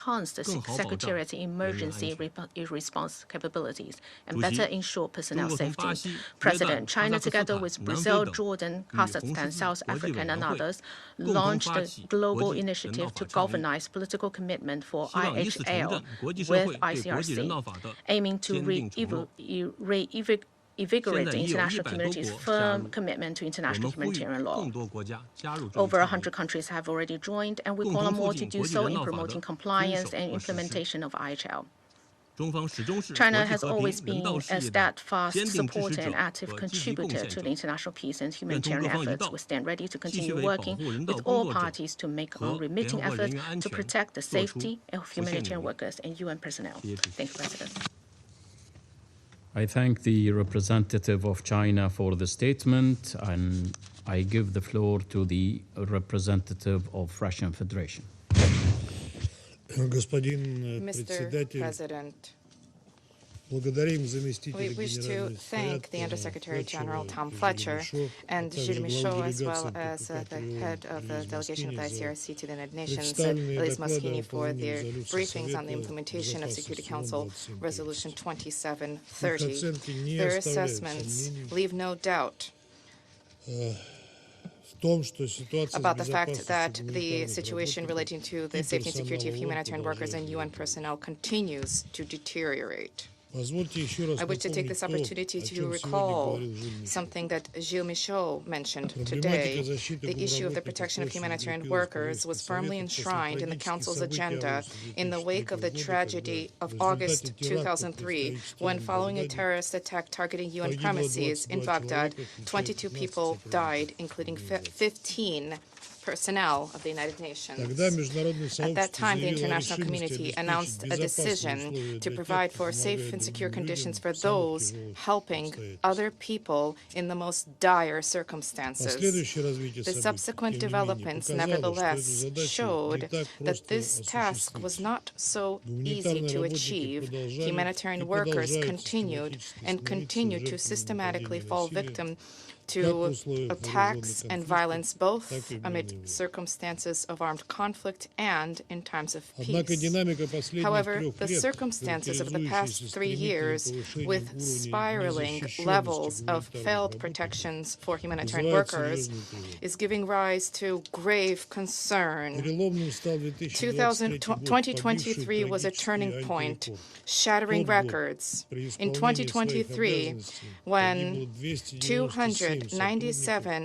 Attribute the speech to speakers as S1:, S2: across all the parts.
S1: enhance the Secretariat emergency response capabilities and better ensure personnel safety. President, China, together with Brazil, Jordan, Kazakhstan, South Africa, and others, launched a global initiative to galvanize political commitment for IHL with ICRC, aiming to reinvigorate the international community's firm commitment to international humanitarian law. Over 100 countries have already joined, and we call on more to do so in promoting compliance and implementation of IHL. China has always been a steadfast supporter and active contributor to the international peace and humanitarian efforts. We stand ready to continue working with all parties to make unremitting efforts to protect the safety of humanitarian workers and UN personnel. Thank you, President.
S2: I thank the representative of China for the statement, and I give the floor to the representative of Russian Federation.
S3: Mr. President, we wish to thank the Undersecretary General Tom Fletcher and Gilles Michaud, as well as the head of the delegation of the ICRC to the United Nations, Elise Moschini, for their briefings on the implementation of Security Council Resolution 2730. Their assessments leave no doubt about the fact that the situation relating to the safety and security of humanitarian workers and UN personnel continues to deteriorate. I wish to take this opportunity to recall something that Gilles Michaud mentioned today. The issue of the protection of humanitarian workers was firmly enshrined in the Council's agenda in the wake of the tragedy of August 2003, when, following a terrorist attack targeting UN premises in Baghdad, 22 people died, including 15 personnel of the United Nations. At that time, the international community announced a decision to provide for safe and secure conditions for those helping other people in the most dire circumstances. The subsequent developments, nevertheless, showed that this task was not so easy to achieve. Humanitarian workers continued and continue to systematically fall victim to attacks and violence, both amid circumstances of armed conflict and in times of peace. However, the circumstances of the past 3 years, with spiraling levels of failed protections for humanitarian workers, is giving rise to grave concern. 2023 was a turning point, shattering records. In 2023, when 297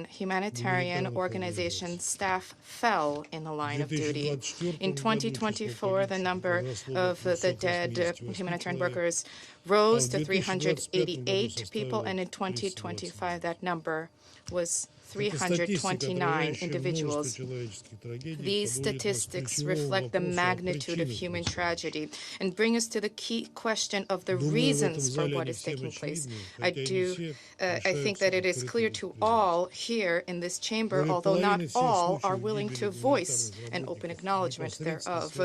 S3: humanitarian organization staff fell in the line of duty. In 2024, the number of the dead humanitarian workers rose to 388 people, and in 2025, that number was 329 individuals. These statistics reflect the magnitude of human tragedy and bring us to the key question of the reasons for what is taking place. I think that it is clear to all here in this chamber, although not all are willing to voice an open acknowledgement thereof.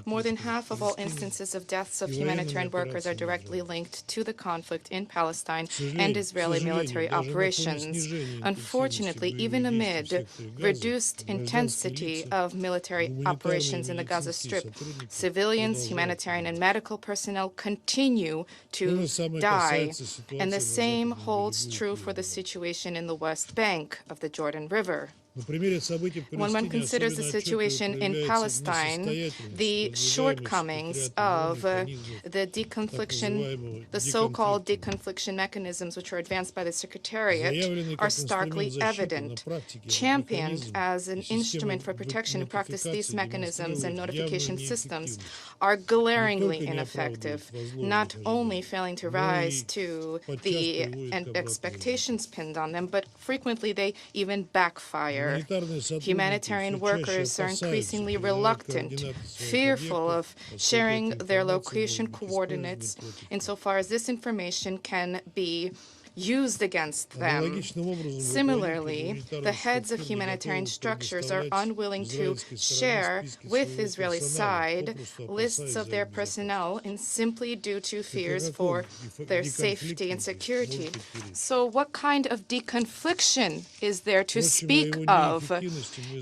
S3: More than half of all instances of deaths of humanitarian workers are directly linked to the conflict in Palestine and Israeli military operations. Unfortunately, even amid reduced intensity of military operations in the Gaza Strip, civilians, humanitarian, and medical personnel continue to die. And the same holds true for the situation in the West Bank of the Jordan River. When one considers the situation in Palestine, the shortcomings of the so-called deconfliction mechanisms which are advanced by the Secretariat are starkly evident. Championed as an instrument for protection in practice, these mechanisms and notification systems are glaringly ineffective, not only failing to rise to the expectations pinned on them, but frequently they even backfire. Humanitarian workers are increasingly reluctant, fearful of sharing their location coordinates insofar as this information can be used against them. Similarly, the heads of humanitarian structures are unwilling to share with the Israeli side lists of their personnel and simply due to fears for their safety and security. So what kind of deconfliction is there to speak of?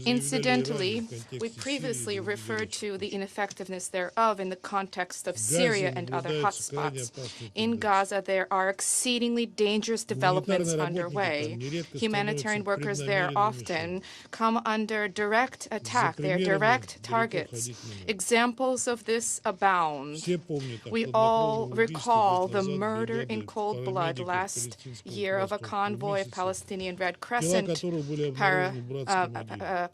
S3: Incidentally, we previously referred to the ineffectiveness thereof in the context of Syria and other hotspots. In Gaza, there are exceedingly dangerous developments underway. Humanitarian workers there often come under direct attack. They are direct targets. Examples of this abound. We all recall the murder in cold blood last year of a convoy of Palestinian Red Crescent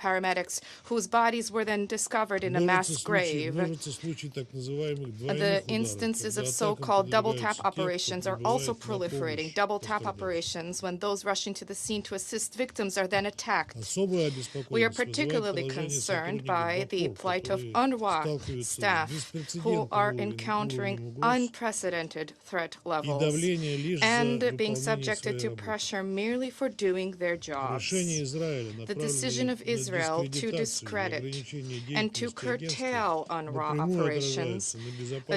S3: paramedics whose bodies were then discovered in a mass grave. The instances of so-called double-tap operations are also proliferating. Double-tap operations when those rushing to the scene to assist victims are then attacked. We are particularly concerned by the plight of UNRWA staff who are encountering unprecedented threat levels and being subjected to pressure merely for doing their jobs. The decision of Israel to discredit and to curtail UNRWA operations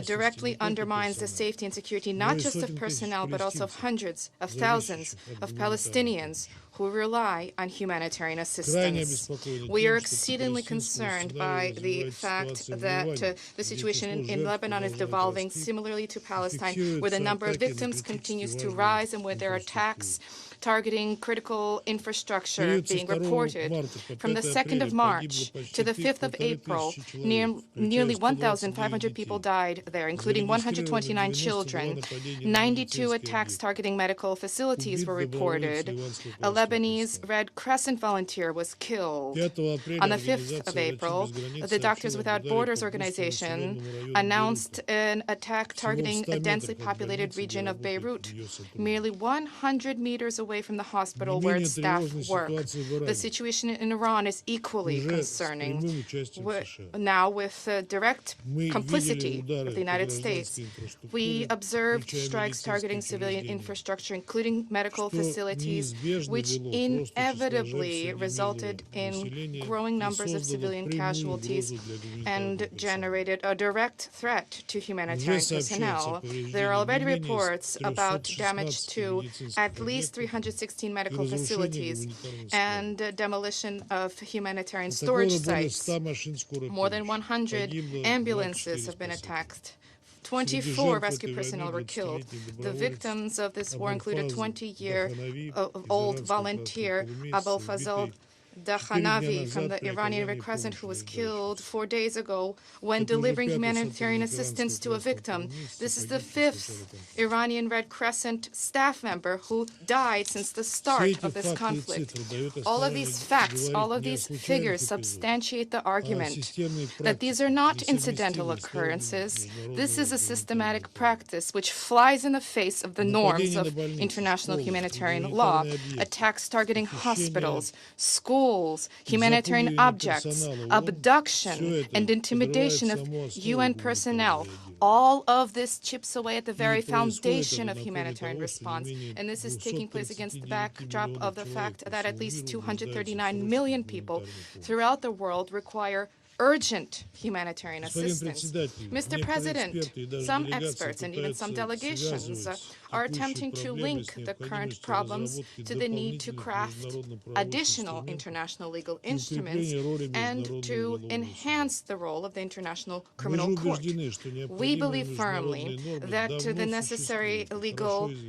S3: directly undermines the safety and security not just of personnel but also of hundreds of thousands of Palestinians who rely on humanitarian assistance. We are exceedingly concerned by the fact that the situation in Lebanon is devolving similarly to Palestine, where the number of victims continues to rise and where there are attacks targeting critical infrastructure being reported. From the 2nd of March to the 5th of April, nearly 1,500 people died there, including 129 children. 92 attacks targeting medical facilities were reported. A Lebanese Red Crescent volunteer was killed. On the 5th of April, the Doctors Without Borders organization announced an attack targeting a densely populated region of Beirut, merely 100 meters away from the hospital where its staff work. The situation in Iran is equally concerning, now with direct complicity of the United States. We observed strikes targeting civilian infrastructure, including medical facilities, which inevitably resulted in growing numbers of civilian casualties and generated a direct threat to humanitarian personnel. There are already reports about damage to at least 316 medical facilities and demolition of humanitarian storage sites. More than 100 ambulances have been attacked. 24 rescue personnel were killed. The victims of this war include a 20-year-old volunteer, Abul Fazl Dakhanavi from the Iranian Red Crescent, who was killed 4 days ago when delivering humanitarian assistance to a victim. This is the 5th Iranian Red Crescent staff member who died since the start of this conflict. All of these facts, all of these figures substantiate the argument that these are not incidental occurrences. This is a systematic practice which flies in the face of the norms of international humanitarian law. Attacks targeting hospitals, schools, humanitarian objects, abduction, and intimidation of UN personnel. All of this chips away at the very foundation of humanitarian response. And this is taking place against the backdrop of the fact that at least 239 million people throughout the world require urgent humanitarian assistance. Mr. President, some experts and even some delegations are attempting to link the current problems to the need to craft additional international legal instruments and to enhance the role of the International Criminal Court. We believe firmly that the necessary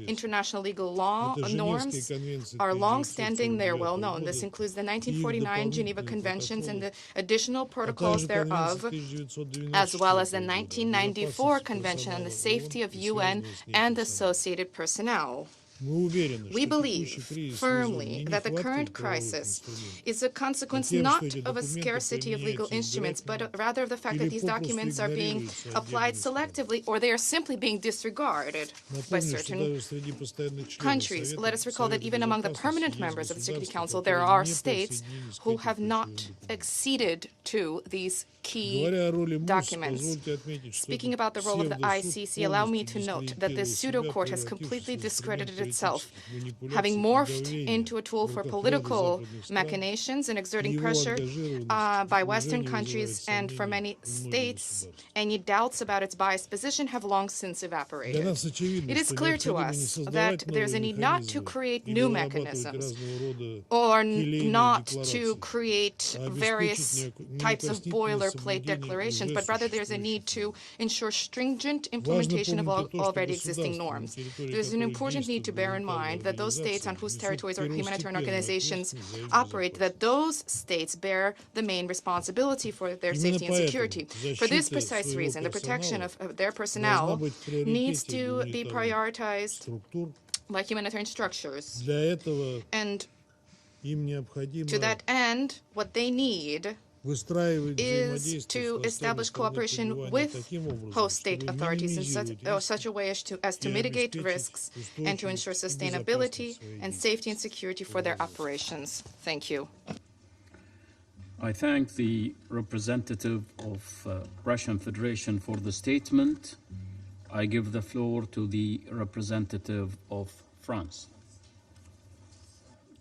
S3: international legal law norms are long-standing, they're well-known. This includes the 1949 Geneva Conventions and the additional protocols thereof, as well as the 1994 Convention on the Safety of UN and associated personnel. We believe firmly that the current crisis is a consequence not of a scarcity of legal instruments, but rather of the fact that these documents are being applied selectively or they are simply being disregarded by certain countries. Let us recall that even among the permanent members of the Security Council, there are states who have not acceded to these key documents. Speaking about the role of the ICC, allow me to note that the pseudo-court has completely discredited itself, having morphed into a tool for political machinations and exerting pressure by Western countries, and for many states, any doubts about its biased position have long since evaporated. It is clear to us that there's a need not to create new mechanisms or not to create various types of boilerplate declarations, but rather there's a need to ensure stringent implementation of already existing norms. There's an important need to bear in mind that those states on whose territories or humanitarian organizations operate, that those states bear the main responsibility for their safety and security. For this precise reason, the protection of their personnel needs to be prioritized by humanitarian structures. And to that end, what they need is to establish cooperation with host state authorities in such a way as to mitigate risks and to ensure sustainability and safety and security for their operations. Thank you.
S2: I thank the representative of Russian Federation for the statement. I give the floor to the representative of France.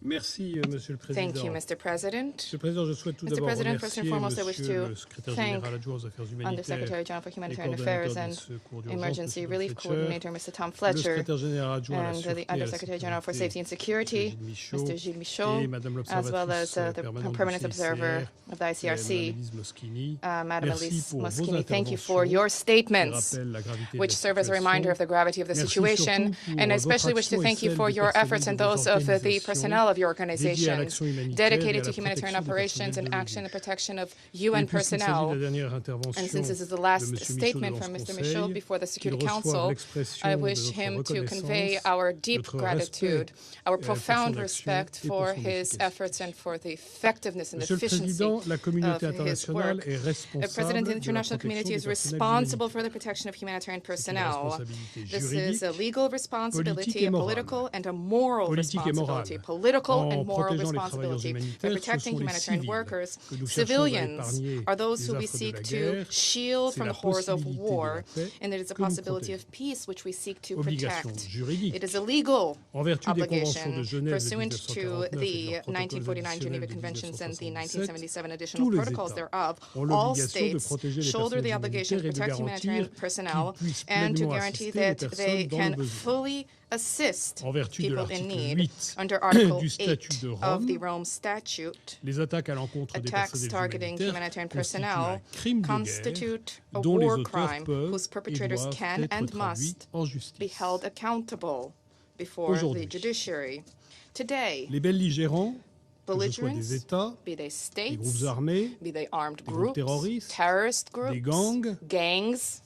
S4: Merci, Monsieur le Président.
S3: Thank you, Mr. President.
S4: Monsieur le Président, je souhaite tout d'abord remercier Monsieur le Secrétaire Général adjoint aux Affaires humanitaires,
S3: Undersecretary General for
S4: et
S3: Humanitarian
S4: coordonnateur
S3: Affairs
S4: des
S3: and
S4: secours d'urgence,
S3: Emergency
S4: Monsieur
S3: Relief
S4: Fletcher,
S3: Coordinator, Mr. Tom
S4: le
S3: Fletcher,
S4: Secrétaire Général adjoint à la
S3: and
S4: Sûreté
S3: the
S4: et à la
S3: Undersecretary General for
S4: Sécurité,
S3: Safety and Security, Mr. Gilles
S4: et
S3: Michaud,
S4: Madame
S3: as well as
S4: l'observatrice
S3: the permanent observer of the ICRC,
S4: Elise Moschini.
S3: Madam
S4: Merci
S3: Elise
S4: pour vos
S3: Moschini. Thank you
S4: interventions
S3: for your
S4: qui
S3: statements,
S4: rappellent la gravité de
S3: which
S4: la
S3: serve as a reminder of the gravity of the
S4: Merci
S3: situation.
S4: surtout pour
S3: And I especially
S4: votre
S3: wish to
S4: action et
S3: thank you
S4: celle
S3: for
S4: des
S3: your
S4: personnels
S3: efforts and
S4: de vos
S3: those of the
S4: organisations
S3: personnel of your
S4: dédiés à
S3: organizations
S4: l'action humanitaire et à
S3: dedicated to
S4: la
S3: humanitarian
S4: protection des
S3: operations and
S4: personnels de
S3: action and
S4: l'ONU.
S3: protection of
S4: Et
S3: UN
S4: puisqu'il s'agit de
S3: personnel.
S4: la dernière
S3: And
S4: intervention
S3: since this is the
S4: de
S3: last
S4: Monsieur
S3: statement
S4: Michaud
S3: from
S4: devant ce
S3: Mr. Michaud
S4: Conseil,
S3: before the
S4: qu'il
S3: Security
S4: reçoive
S3: Council,
S4: l'expression
S3: I
S4: de
S3: wish
S4: notre
S3: him to convey
S4: reconnaissance,
S3: our deep
S4: notre
S3: gratitude,
S4: respect
S3: our
S4: pour
S3: profound
S4: son action
S3: respect
S4: et pour
S3: for
S4: son
S3: his
S4: efficacité.
S3: efforts and for the effectiveness and
S4: Monsieur le
S3: efficiency
S4: Président, la communauté
S3: of his
S4: internationale
S3: work.
S4: est
S3: The
S4: responsable
S3: President of the
S4: de la
S3: international community
S4: protection
S3: is
S4: des personnels
S3: responsible
S4: humanitaires.
S3: for the protection of humanitarian
S4: C'est une
S3: personnel.
S4: responsabilité
S3: This is a
S4: juridique,
S3: legal
S4: politique
S3: responsibility,
S4: et
S3: a
S4: morale.
S3: political and a moral
S4: Politique et morale.
S3: responsibility, political
S4: En
S3: and moral
S4: protégeant les travailleurs
S3: responsibility. By
S4: humanitaires, ce
S3: protecting
S4: sont les
S3: humanitarian
S4: civils
S3: workers,
S4: que nous cherchons à
S3: civilians
S4: épargner
S3: are those
S4: des
S3: who we
S4: affres de
S3: seek
S4: la
S3: to
S4: guerre.
S3: shield
S4: C'est
S3: from
S4: la
S3: the horrors of
S4: possibilité de
S3: war,
S4: la paix
S3: and it is a
S4: que nous
S3: possibility
S4: protégeons.
S3: of peace which we seek to
S4: Obligation
S3: protect.
S4: juridique.
S3: It is a legal
S4: En vertu des conventions de
S3: obligation
S4: Genève de
S3: pursuant to
S4: 1949 et de
S3: the
S4: leurs protocoles
S3: 1949 Geneva
S4: additionnels de
S3: Conventions and the
S4: 1977,
S3: 1977 additional
S4: tous les
S3: protocols
S4: États
S3: thereof,
S4: ont
S3: all
S4: l'obligation de
S3: states
S4: protéger les
S3: shoulder the
S4: personnels
S3: obligation to
S4: humanitaires et de
S3: protect humanitarian
S4: garantir
S3: personnel
S4: qu'ils puissent
S3: and to
S4: pleinement
S3: guarantee
S4: assister les
S3: that they
S4: personnes dans le
S3: can
S4: besoin.
S3: fully assist
S4: En vertu de
S3: people in
S4: l'article
S3: need
S4: 8
S3: under Article
S4: du
S3: 8
S4: statut de
S3: of the
S4: Rome,
S3: Rome Statute.
S4: les attaques à l'encontre des
S3: Attacks
S4: personnels
S3: targeting
S4: humanitaires
S3: humanitarian
S4: constituent
S3: personnel
S4: un crime de guerre
S3: constitute a
S4: dont les
S3: war
S4: auteurs
S3: crime
S4: peuvent
S3: whose
S4: et
S3: perpetrators
S4: doivent
S3: can
S4: être
S3: and
S4: traduits
S3: must
S4: en
S3: be
S4: justice.
S3: held accountable before the
S4: Aujourd'hui,
S3: judiciary. Today,
S4: les belligérants, que ce soit
S3: belligerents,
S4: des États,
S3: be they
S4: des
S3: states,
S4: groupes armés,
S3: be they armed
S4: des groupes
S3: groups,
S4: terroristes,
S3: terrorist
S4: des
S3: groups,
S4: gangs,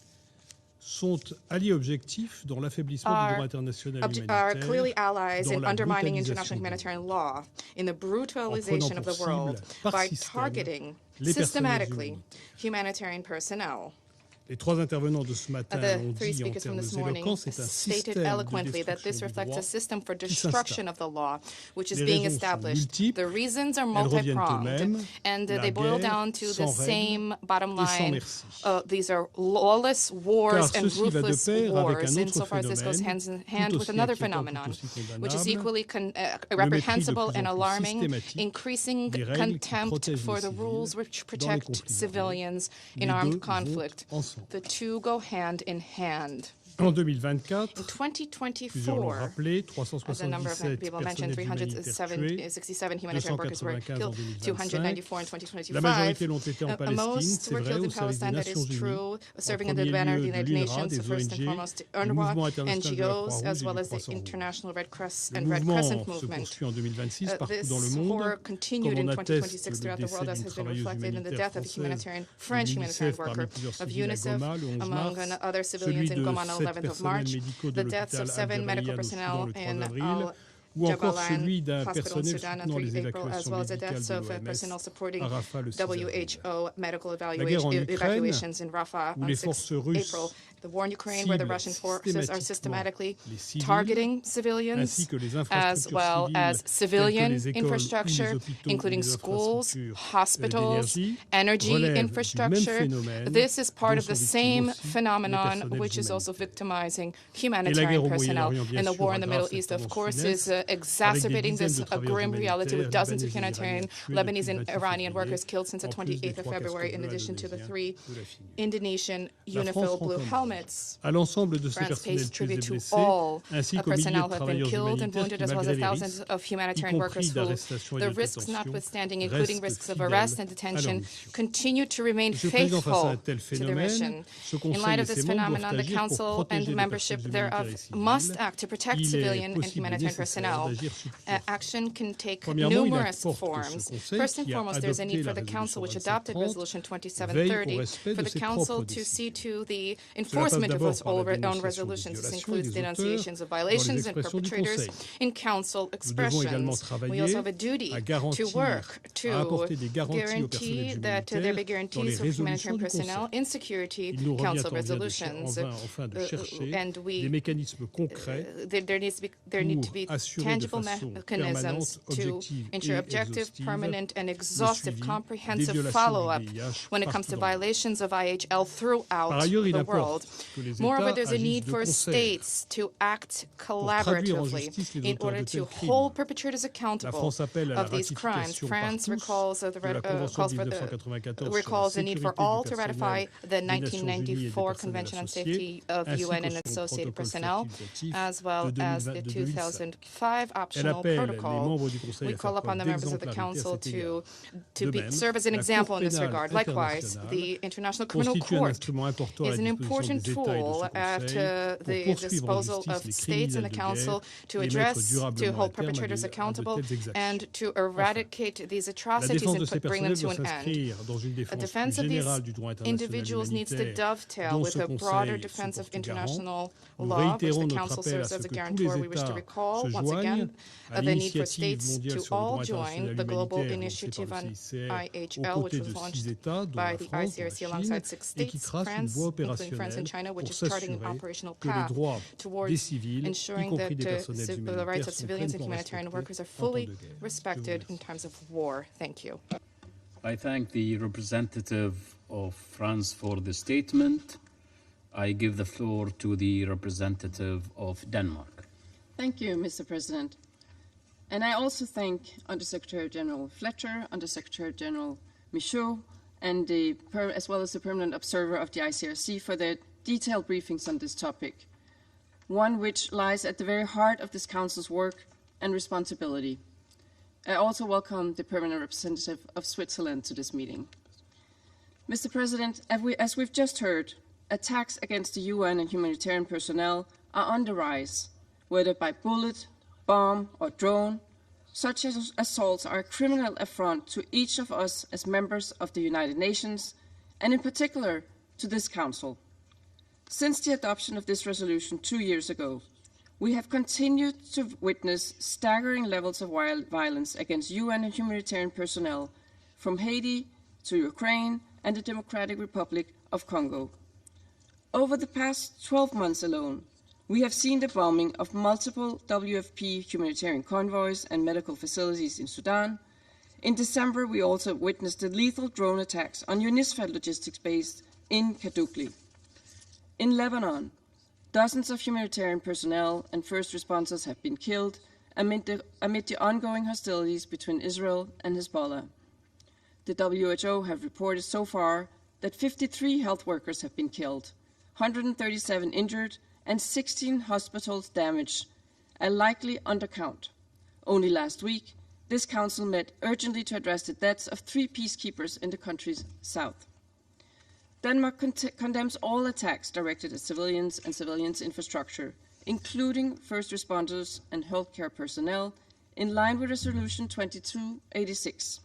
S4: sont alliés objectifs dans l'affaiblissement du droit international
S3: are
S4: humanitaire,
S3: clearly allies
S4: dans
S3: in
S4: la
S3: undermining
S4: brutalisation
S3: international humanitarian law, in the
S4: en prenant
S3: brutalization of
S4: pour
S3: the world
S4: cible par
S3: by
S4: système
S3: targeting
S4: les personnels
S3: systematically
S4: humanitaires.
S3: humanitarian personnel.
S4: Les trois intervenants de ce matin
S3: The
S4: ont
S3: three
S4: dit en
S3: speakers from
S4: termes
S3: this morning
S4: éloquents, c'est un
S3: stated
S4: système de
S3: eloquently that this
S4: destruction du
S3: reflects
S4: droit
S3: a system for
S4: qui
S3: destruction
S4: s'installe.
S3: of the law, which is
S4: Les
S3: being
S4: raisons sont
S3: established.
S4: multiples,
S3: The reasons are
S4: elles reviennent aux
S3: multi-pronged,
S4: mêmes,
S3: and
S4: la
S3: they boil
S4: guerre,
S3: down to the
S4: sans règle
S3: same bottom
S4: et sans
S3: line.
S4: merci.
S3: These are lawless wars
S4: Car
S3: and
S4: ceci va de
S3: ruthless
S4: pair avec
S3: wars,
S4: un autre
S3: insofar as this goes
S4: phénomène,
S3: hand in hand
S4: tout
S3: with
S4: aussi
S3: another
S4: inquiétant,
S3: phenomenon,
S4: tout aussi
S3: which is
S4: condamnable,
S3: equally
S4: le mépris de
S3: reprehensible
S4: plus
S3: and
S4: en plus
S3: alarming,
S4: systématique
S3: increasing
S4: des règles qui
S3: contempt
S4: protègent
S3: for
S4: les
S3: the rules
S4: civils
S3: which
S4: dans les
S3: protect
S4: conflits armés.
S3: civilians
S4: Les
S3: in armed
S4: deux
S3: conflict.
S4: vont ensemble.
S3: The two go hand in hand.
S4: En 2024,
S3: In
S4: plusieurs l'ont
S3: 2024,
S4: rappelé,
S3: as a number of
S4: 377
S3: people mentioned,
S4: personnels humanitaires tués,
S3: 367 humanitarian workers were
S4: 295 en
S3: killed,
S4: 2025.
S3: 294 in 2025.
S4: La majorité l'ont été en Palestine,
S3: Most
S4: c'est
S3: were
S4: vrai,
S3: killed
S4: au
S3: in
S4: service des
S3: Palestine, that
S4: Nations
S3: is
S4: Unies,
S3: true,
S4: en
S3: serving under
S4: premier
S3: the banner of
S4: lieu
S3: the
S4: de
S3: United
S4: l'UNRWA,
S3: Nations,
S4: des
S3: first and
S4: ONG,
S3: foremost
S4: du
S3: UNRWA,
S4: mouvement international de la
S3: NGOs,
S4: Croix-Rouge
S3: as
S4: et
S3: well
S4: du
S3: as the
S4: Croissant Rouge.
S3: International Red Cross
S4: Le
S3: and Red
S4: mouvement
S3: Crescent
S4: se
S3: movement.
S4: poursuit en 2026 partout
S3: This
S4: dans le monde,
S3: horror continued
S4: comme
S3: in
S4: en atteste
S3: 2026
S4: le
S3: throughout the world,
S4: décès
S3: as
S4: d'une
S3: has been
S4: travailleuse
S3: reflected in the
S4: humanitaire
S3: death of
S4: française
S3: French
S4: de
S3: humanitarian
S4: l'UNICEF parmi
S3: worker
S4: plusieurs
S3: of
S4: civils à
S3: UNICEF,
S4: Goma le 11
S3: among
S4: mars,
S3: other
S4: celui
S3: civilians in
S4: de
S3: Goma on the
S4: 7
S3: 11th of
S4: personnels
S3: March,
S4: médicaux de
S3: the deaths
S4: l'hôpital
S3: of 7 medical
S4: Al-Jabraïa de Soudan
S3: personnel
S4: le 3
S3: in
S4: avril, ou encore
S3: Jabalan
S4: celui d'un
S3: Hospital in
S4: personnel
S3: Sudan on
S4: soutenant
S3: 3
S4: les
S3: April, as
S4: évacuations
S3: well as the
S4: médicales
S3: deaths
S4: de
S3: of personnel
S4: l'OMS
S3: supporting
S4: à Rafah le 6 avril.
S3: WHO medical
S4: La guerre en Ukraine,
S3: evacuations in Rafah
S4: où
S3: on
S4: les
S3: 6
S4: forces
S3: April.
S4: russes
S3: The war in Ukraine, where the
S4: ciblent
S3: Russian forces are systematically
S4: les civils,
S3: targeting
S4: ainsi
S3: civilians,
S4: que les
S3: as
S4: infrastructures
S3: well
S4: civiles
S3: as
S4: telles que
S3: civilian
S4: les écoles ou
S3: infrastructure,
S4: les hôpitaux
S3: including
S4: ou les
S3: schools,
S4: infrastructures
S3: hospitals,
S4: d'énergie,
S3: energy
S4: relève du même
S3: infrastructure.
S4: phénomène
S3: This is part
S4: dont
S3: of the
S4: sont victimes
S3: same
S4: aussi les
S3: phenomenon
S4: personnels
S3: which is also
S4: humanitaires.
S3: victimizing
S4: Et la guerre
S3: humanitarian
S4: au
S3: personnel.
S4: Moyen-Orient, bien
S3: And the
S4: sûr,
S3: war in the
S4: aggrave
S3: Middle
S4: cette
S3: East, of
S4: tendance
S3: course,
S4: funeste,
S3: is
S4: avec des
S3: exacerbating
S4: dizaines
S3: this
S4: de travailleurs
S3: grim reality with
S4: humanitaires
S3: dozens of
S4: libanais et
S3: humanitarian
S4: iraniens tués
S3: Lebanese
S4: depuis le
S3: and
S4: 28
S3: Iranian
S4: février,
S3: workers killed since the
S4: en plus des
S3: 28th of
S4: 3
S3: February,
S4: casques
S3: in
S4: bleus
S3: addition to the
S4: indonésiens
S3: 3
S4: de la FINUR.
S3: Indonesian
S4: La France
S3: UNIFIL
S4: rend
S3: Blue
S4: hommage
S3: helmets.
S4: à l'ensemble de ces
S3: France pays
S4: personnels tués et
S3: tribute to
S4: blessés,
S3: all
S4: ainsi qu'aux milliers
S3: personnel
S4: de
S3: who have been
S4: travailleurs
S3: killed and
S4: humanitaires
S3: wounded,
S4: qui,
S3: as well as
S4: malgré
S3: the
S4: les
S3: thousands
S4: risques,
S3: of
S4: y
S3: humanitarian workers
S4: compris
S3: who,
S4: d'arrestation et
S3: the
S4: de
S3: risks
S4: détention,
S3: notwithstanding, including
S4: restent
S3: risks of
S4: fidèles
S3: arrest and
S4: à leur
S3: detention,
S4: mission.
S3: continue to remain
S4: Monsieur le Président, face à un
S3: faithful
S4: tel
S3: to their
S4: phénomène,
S3: mission.
S4: ce
S3: In
S4: Conseil
S3: light
S4: et
S3: of
S4: ses
S3: this
S4: membres doivent
S3: phenomenon, the
S4: agir pour
S3: Council and
S4: protéger les
S3: membership
S4: personnes
S3: thereof
S4: humanitaires et civiles.
S3: must act to protect
S4: Il est
S3: civilian and
S4: possible et
S3: humanitarian
S4: nécessaire
S3: personnel.
S4: d'agir sous plusieurs formes.
S3: Action can take
S4: Premièrement, il
S3: numerous
S4: importe que ce
S3: forms.
S4: Conseil,
S3: First and
S4: qui a
S3: foremost, there's a
S4: adopté
S3: need for
S4: la
S3: the Council, which
S4: résolution
S3: adopted
S4: 2730,
S3: Resolution
S4: veille au
S3: 2730,
S4: respect
S3: for
S4: de
S3: the
S4: ses
S3: Council
S4: propres
S3: to
S4: décisions.
S3: see to the
S4: Cela passe
S3: enforcement of
S4: d'abord
S3: its
S4: par la
S3: own
S4: dénonciation des
S3: resolutions. This
S4: violations et
S3: includes
S4: des auteurs
S3: denunciations of
S4: dans les
S3: violations and
S4: expressions du
S3: perpetrators
S4: Conseil.
S3: in Council
S4: Nous devons également
S3: expressions. We also
S4: travailler
S3: have a duty
S4: à
S3: to
S4: garantir,
S3: work
S4: à
S3: to
S4: apporter des garanties aux personnels
S3: guarantee that there be
S4: humanitaires dans les
S3: guarantees of
S4: résolutions
S3: humanitarian
S4: du
S3: personnel
S4: Conseil.
S3: in Security
S4: Il nous revient
S3: Council resolutions.
S4: enfin de chercher
S3: And
S4: des mécanismes concrets
S3: there need to be
S4: pour assurer de
S3: tangible
S4: façon
S3: mechanisms
S4: permanente,
S3: to
S4: objective
S3: ensure
S4: et
S3: objective,
S4: exhaustive
S3: permanent, and
S4: le
S3: exhaustive,
S4: suivi des
S3: comprehensive
S4: violations
S3: follow-up
S4: du VIH
S3: when it comes
S4: partout
S3: to
S4: dans le monde.
S3: violations of IHL throughout
S4: Par ailleurs, il
S3: the world.
S4: importe que les
S3: Moreover,
S4: États
S3: there's a need
S4: agissent de
S3: for
S4: concert
S3: states to act
S4: pour traduire en
S3: collaboratively
S4: justice les
S3: in
S4: auteurs
S3: order
S4: de
S3: to
S4: tels crimes.
S3: hold perpetrators
S4: La
S3: accountable
S4: France appelle à la
S3: of these crimes.
S4: ratification
S3: France
S4: par tous
S3: recalls
S4: de la Convention de 1994
S3: recalls
S4: sur
S3: the
S4: la
S3: need for
S4: sécurité
S3: all
S4: du
S3: to ratify
S4: personnel
S3: the
S4: des Nations Unies et des
S3: 1994
S4: personnels
S3: Convention on
S4: associés,
S3: Safety of
S4: ainsi
S3: UN
S4: que
S3: and
S4: son
S3: associated
S4: protocole
S3: personnel,
S4: facultatif
S3: as well
S4: de
S3: as the
S4: 2005.
S3: 2005
S4: Elle
S3: optional
S4: appelle les
S3: protocol.
S4: membres du Conseil
S3: We
S4: à
S3: call
S4: faire
S3: upon
S4: preuve
S3: the members of the
S4: d'exemplarité à
S3: Council
S4: cet égard.
S3: to
S4: De même,
S3: serve as an
S4: la
S3: example
S4: Cour
S3: in this
S4: pénale
S3: regard. Likewise,
S4: internationale
S3: the International Criminal
S4: constitue un
S3: Court
S4: instrument important à
S3: is
S4: la
S3: an
S4: disposition
S3: important
S4: des États et de
S3: tool
S4: ce
S3: at
S4: Conseil pour
S3: the
S4: poursuivre en
S3: disposal
S4: justice
S3: of
S4: les
S3: states and
S4: criminels
S3: the
S4: de
S3: Council
S4: guerre
S3: to
S4: et mettre
S3: address, to
S4: durablement un
S3: hold
S4: terme
S3: perpetrators
S4: à de
S3: accountable
S4: telles exactions.
S3: and to eradicate these
S4: La
S3: atrocities
S4: défense de
S3: and
S4: ces
S3: bring them
S4: personnels
S3: to
S4: doit
S3: an end.
S4: s'inscrire dans une
S3: A
S4: défense plus
S3: defense of these
S4: générale du droit international
S3: individuals needs to
S4: humanitaire
S3: dovetail
S4: dont
S3: with
S4: ce
S3: a broader
S4: Conseil se
S3: defense of
S4: porte garant.
S3: international
S4: Nous
S3: law, which
S4: réitérons
S3: the
S4: notre
S3: Council
S4: appel à
S3: serves
S4: ce
S3: as a
S4: que tous
S3: guarantor.
S4: les
S3: We wish to
S4: États
S3: recall
S4: se
S3: once
S4: joignent
S3: again
S4: à
S3: the need for
S4: l'initiative
S3: states
S4: mondiale
S3: to
S4: sur le
S3: all
S4: droit
S3: join
S4: international
S3: the global
S4: humanitaire lancée
S3: initiative
S4: par le
S3: on
S4: CICR
S3: IHL,
S4: aux
S3: which
S4: côtés
S3: was
S4: de 6
S3: launched
S4: États, dont
S3: by
S4: la
S3: the
S4: France, dont la
S3: ICRC
S4: Chine,
S3: alongside 6
S4: et qui
S3: states,
S4: trace une
S3: France,
S4: voie
S3: including France and
S4: opérationnelle
S3: China, which
S4: pour
S3: is charting an
S4: s'assurer
S3: operational
S4: que les
S3: path
S4: droits des
S3: towards
S4: civils, y
S3: ensuring
S4: compris
S3: that
S4: des personnels
S3: the rights
S4: humanitaires,
S3: of
S4: sont
S3: civilians and
S4: pleinement
S3: humanitarian workers are
S4: respectés en temps
S3: fully
S4: de guerre. Je vous
S3: respected in
S4: remercie.
S3: times of war. Thank you.
S2: I thank the representative of France for the statement. I give the floor to the representative of Denmark.
S5: Thank you, Mr. President. And I also thank Undersecretary General Fletcher, Undersecretary General Michaud, and as well as the permanent observer of the ICRC for their detailed briefings on this topic, one which lies at the very heart of this Council's work and responsibility. I also welcome the permanent representative of Switzerland to this meeting. Mr. President, as we've just heard, attacks against the UN and humanitarian personnel are on the rise, whether by bullet, bomb, or drone. Such assaults are a criminal affront to each of us as members of the United Nations, and in particular to this Council. Since the adoption of this resolution 2 years ago, we have continued to witness staggering levels of violence against UN and humanitarian personnel from Haiti to Ukraine and the Democratic Republic of Congo. Over the past 12 months alone, we have seen the bombing of multiple WFP humanitarian convoys and medical facilities in Sudan. In December, we also witnessed the lethal drone attacks on UNISFA logistics base in Kadugli. In Lebanon, dozens of humanitarian personnel and first responders have been killed amid the ongoing hostilities between Israel and Hezbollah. The WHO have reported so far that 53 health workers have been killed, 137 injured, and 16 hospitals damaged, a likely undercount. Only last week, this Council met urgently to address the deaths of 3 peacekeepers in the country's south. Denmark condemns all attacks directed at civilians and civilians' infrastructure, including first responders and healthcare personnel, in line with Resolution 2286.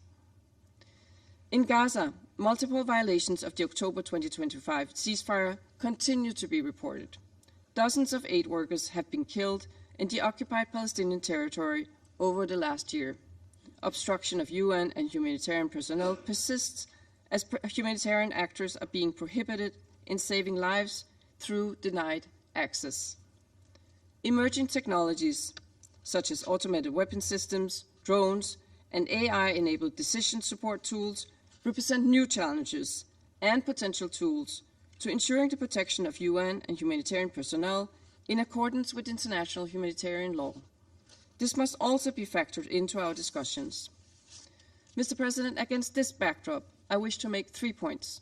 S5: In Gaza, multiple violations of the October 2025 ceasefire continue to be reported. Dozens of aid workers have been killed in the occupied Palestinian territory over the last year. Obstruction of UN and humanitarian personnel persists as humanitarian actors are being prohibited in saving lives through denied access. Emerging technologies such as automated weapon systems, drones, and AI-enabled decision support tools represent new challenges and potential tools to ensuring the protection of UN and humanitarian personnel in accordance with international humanitarian law. This must also be factored into our discussions. Mr. President, against this backdrop, I wish to make 3 points.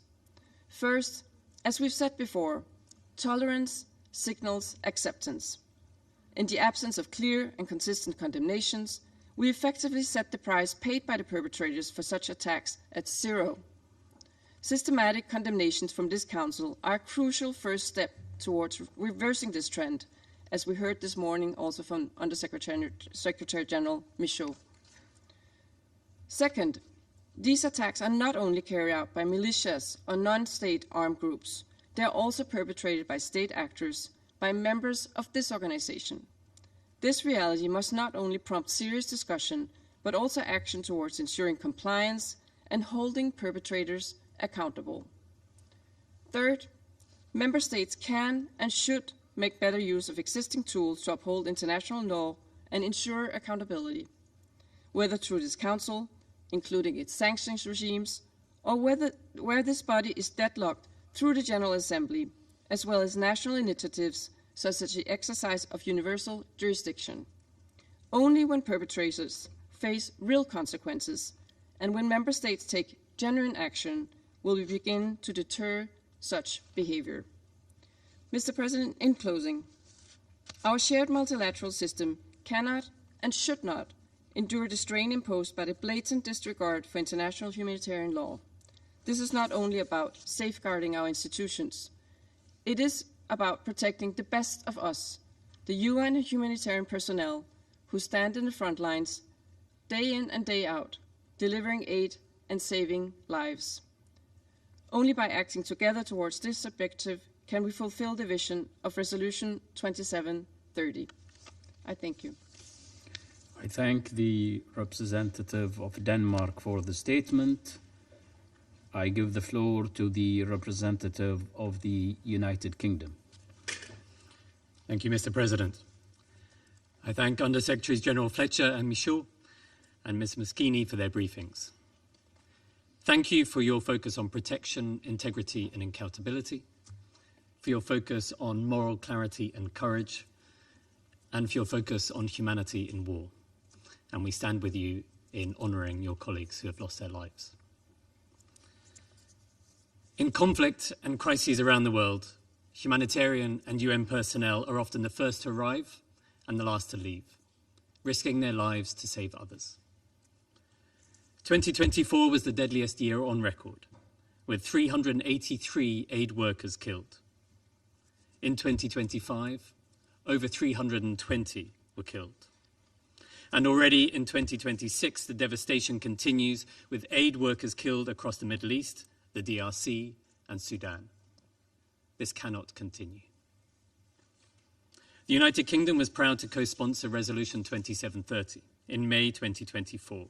S5: First, as we've said before, tolerance signals acceptance. In the absence of clear and consistent condemnations, we effectively set the price paid by the perpetrators for such attacks at 0. Systematic condemnations from this Council are a crucial first step towards reversing this trend, as we heard this morning also from Undersecretary General Michaud. Second, these attacks are not only carried out by militias or non-state armed groups, they are also perpetrated by state actors, by members of this organization. This reality must not only prompt serious discussion, but also action towards ensuring compliance and holding perpetrators accountable. Third, member states can and should make better use of existing tools to uphold international law and ensure accountability, whether through this Council, including its sanctions regimes, or where this body is deadlocked through the General Assembly, as well as national initiatives such as the exercise of universal jurisdiction. Only when perpetrators face real consequences and when member states take genuine action will we begin to deter such behavior. Mr. President, in closing, our shared multilateral system cannot and should not endure the strain imposed by the blatant disregard for international humanitarian law. This is not only about safeguarding our institutions. It is about protecting the best of us, the UN and humanitarian personnel who stand in the front lines day in and day out, delivering aid and saving lives. Only by acting together towards this objective can we fulfill the vision of Resolution 2730. I thank you.
S2: I thank the representative of Denmark for the statement. I give the floor to the representative of the United Kingdom.
S6: Thank you, Mr. President. I thank Under-Secretaries General Fletcher and Michaud and Ms. Moschini for their briefings. Thank you for your focus on protection, integrity and accountability, for your focus on moral clarity and courage, and for your focus on humanity in war. And we stand with you in honouring your colleagues who have lost their lives. In conflict and crises around the world, humanitarian and UN personnel are often the first to arrive and the last to leave, risking their lives to save others. 2024 was the deadliest year on record, with 383 aid workers killed. In 2025, over 320 were killed. And already in 2026, the devastation continues, with aid workers killed across the Middle East, the DRC, and Sudan. This cannot continue. The United Kingdom was proud to co-sponsor Resolution 2730 in May 2024.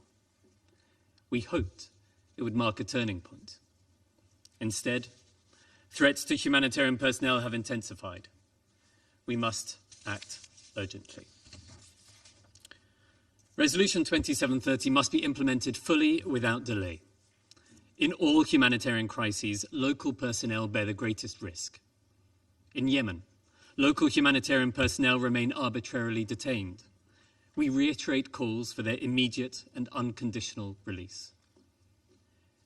S6: We hoped it would mark a turning point. Instead, threats to humanitarian personnel have intensified. We must act urgently. Resolution 2730 must be implemented fully without delay. In all humanitarian crises, local personnel bear the greatest risk. In Yemen, local humanitarian personnel remain arbitrarily detained. We reiterate calls for their immediate and unconditional release.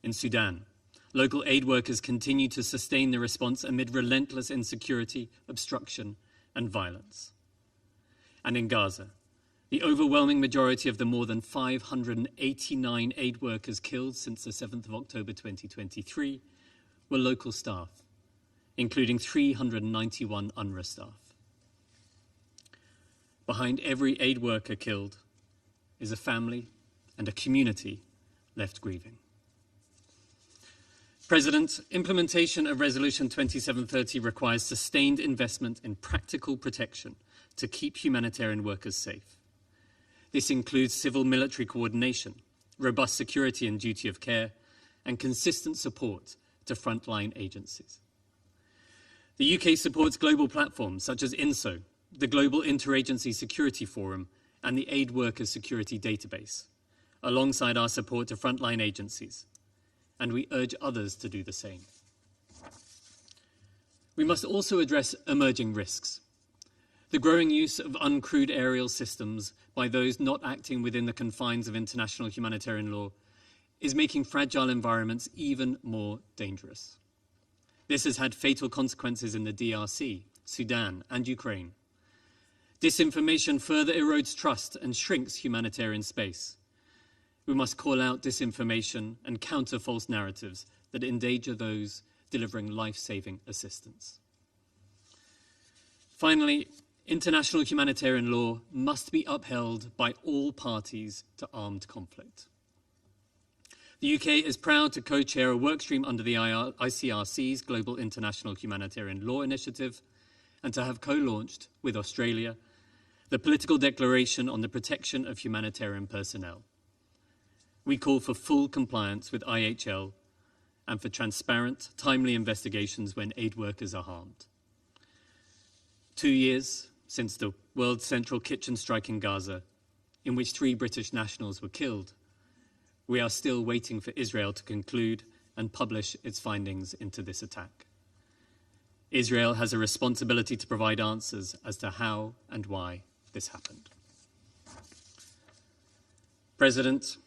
S6: In Sudan, local aid workers continue to sustain the response amid relentless insecurity, obstruction, and violence. And in Gaza, the overwhelming majority of the more than 589 aid workers killed since the 7th of October 2023 were local staff, including 391 UNRWA staff. Behind every aid worker killed is a family and a community left grieving. President, implementation of Resolution 2730 requires sustained investment in practical protection to keep humanitarian workers safe. This includes civil-military coordination, robust security and duty of care, and consistent support to frontline agencies. The UK supports global platforms such as INSO, the Global Interagency Security Forum, and the Aid Workers Security Database, alongside our support to frontline agencies, and we urge others to do the same. We must also address emerging risks. The growing use of uncrewed aerial systems by those not acting within the confines of international humanitarian law is making fragile environments even more dangerous. This has had fatal consequences in the DRC, Sudan, and Ukraine. Disinformation further erodes trust and shrinks humanitarian space. We must call out disinformation and counter false narratives that endanger those delivering life-saving assistance. Finally, international humanitarian law must be upheld by all parties to armed conflict. The UK is proud to co-chair a workstream under the ICRC's Global International Humanitarian Law Initiative and to have co-launched with Australia the Political Declaration on the Protection of Humanitarian Personnel. We call for full compliance with IHL and for transparent, timely investigations when aid workers are harmed. 2 years since the World Central Kitchen strike in Gaza, in which 3 British nationals were killed, we are still waiting for Israel to conclude and publish its findings into this attack. Israel has a responsibility to provide answers as to how and why this happened. President,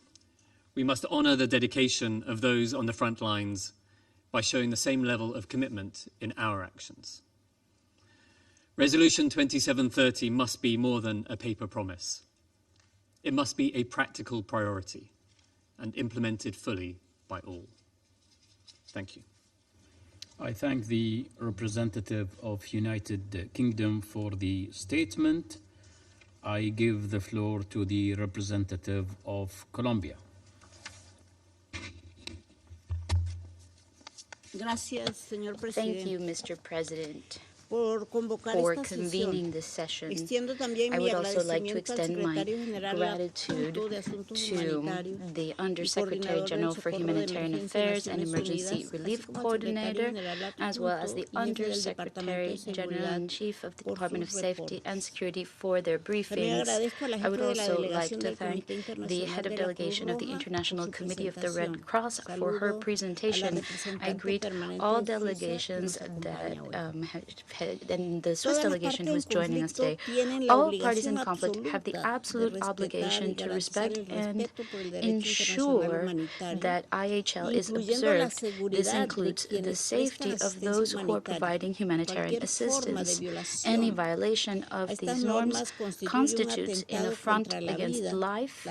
S6: we must honour the dedication of those on the front lines by showing the same level of commitment in our actions. Resolution 2730 must be more than a paper promise. It must be a practical priority and implemented fully by all. Thank you.
S2: I thank the representative of United Kingdom for the statement. I give the floor to the representative of Colombia.
S7: Gracias, señor presidente.
S1: Thank you, Mr. President,
S7: for
S1: convening this session. I would also like to extend my gratitude to the Undersecretary General for Humanitarian Affairs and Emergency Relief Coordinator, as well as the Undersecretary General-in-Chief of the Department of Safety and Security for their briefings. I would also like to thank the Head of Delegation of the International Committee of the Red Cross for her presentation. I greet all delegations that and the Swiss delegation who is joining us today. All parties in conflict have the absolute obligation to respect and ensure that IHL is observed. This includes the safety of those who are providing humanitarian assistance. Any violation of these norms constitutes an affront against life,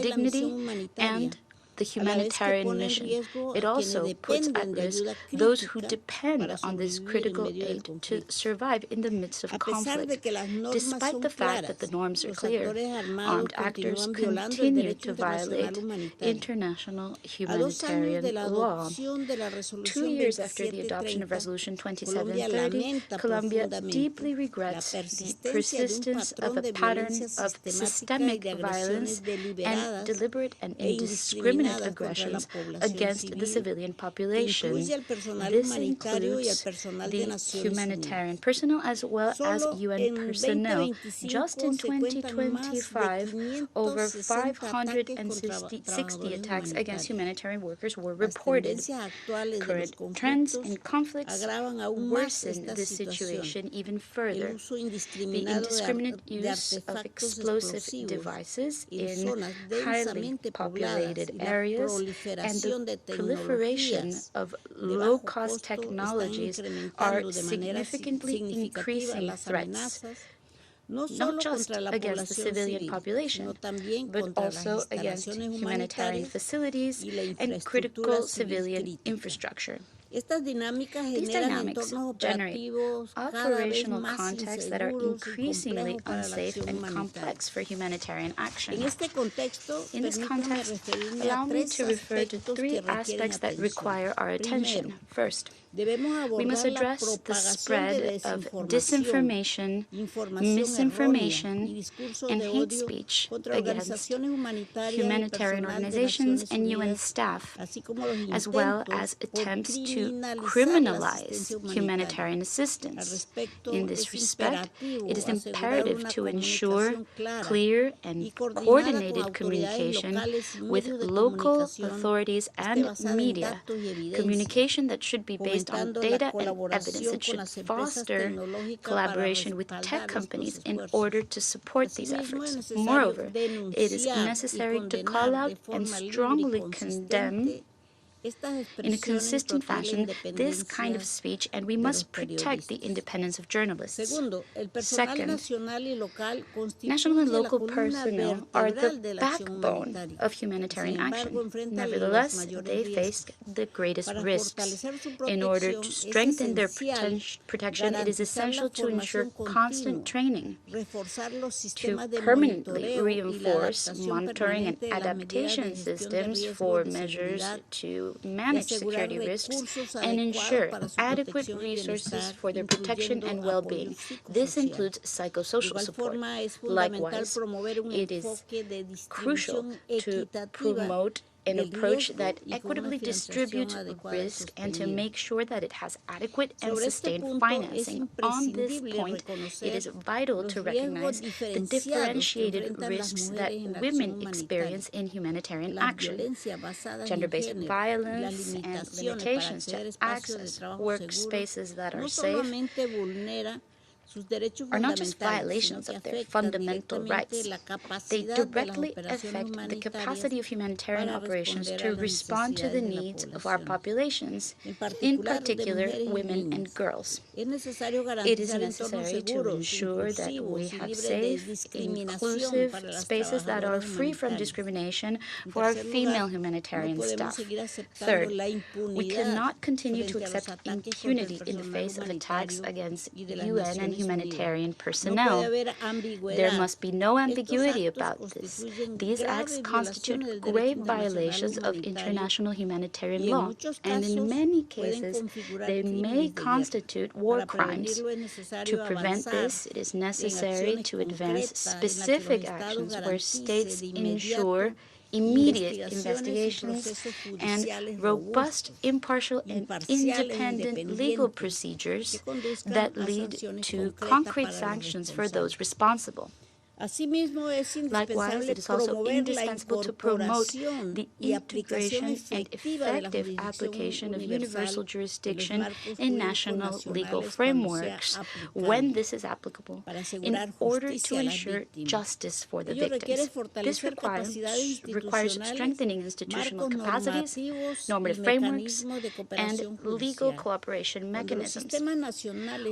S1: dignity, and the humanitarian mission. It also puts at risk those who depend on this critical aid to survive in the midst of conflict. Despite the fact that the norms are clear, armed actors continue to violate international humanitarian law. 2 years after the adoption of Resolution 2730, Colombia deeply regrets the persistence of a pattern of systemic violence and deliberate and indiscriminate aggressions against the civilian population. This includes the humanitarian personnel as well as UN personnel. Just in 2025, over 560 attacks against humanitarian workers were reported. Current trends in conflicts worsen this situation even further. The indiscriminate use of explosive devices in highly populated areas and the proliferation of low-cost technologies are significantly increasing threats, not just against the civilian population, but also against humanitarian facilities and critical civilian infrastructure. These dynamics generate operational contexts that are increasingly unsafe and complex for humanitarian action. In this context, allow me to refer to 3 aspects that require our attention. First, We must address the spread of disinformation, misinformation, and hate speech against humanitarian organizations and UN staff, as well as attempts to criminalize humanitarian assistance. In this respect, it is imperative to ensure clear and coordinated communication with local authorities and media, communication that should be based on data and evidence. It should foster collaboration with tech companies in order to support these efforts. Moreover, it is necessary to call out and strongly condemn in a consistent fashion this kind of speech, and we must protect the independence of journalists. Second, national and local personnel are the backbone of humanitarian action. Nevertheless, they face the greatest risks. In order to strengthen their protection, it is essential to ensure constant training, to permanently reinforce monitoring and adaptation systems for measures to manage security risks and ensure adequate resources for their protection and well-being. This includes psychosocial support. Likewise, it is crucial to promote an approach that equitably distributes risk and to make sure that it has adequate and sustained financing. On this point, it is vital to recognize the differentiated risks that women experience in humanitarian action. Gender-based violence and limitations to access workspaces that are safe are not just violations of their fundamental rights. They directly affect the capacity of humanitarian operations to respond to the needs of our populations, in particular women and girls. It is necessary to ensure that we have safe, inclusive spaces that are free from discrimination for our female humanitarian staff. Third, we cannot continue to accept impunity in the face of attacks against UN and humanitarian personnel. There must be no ambiguity about this. These acts constitute grave violations of international humanitarian law, and in many cases, they may constitute war crimes. To prevent this, it is necessary to advance specific actions where states ensure immediate investigations and robust, impartial, and independent legal procedures that lead to concrete sanctions for those responsible. Likewise, it is also indispensable to promote the integration and effective application of universal jurisdiction in national legal frameworks when this is applicable, in order to ensure justice for the victims. This requires strengthening institutional capacities, normative frameworks, and legal cooperation mechanisms.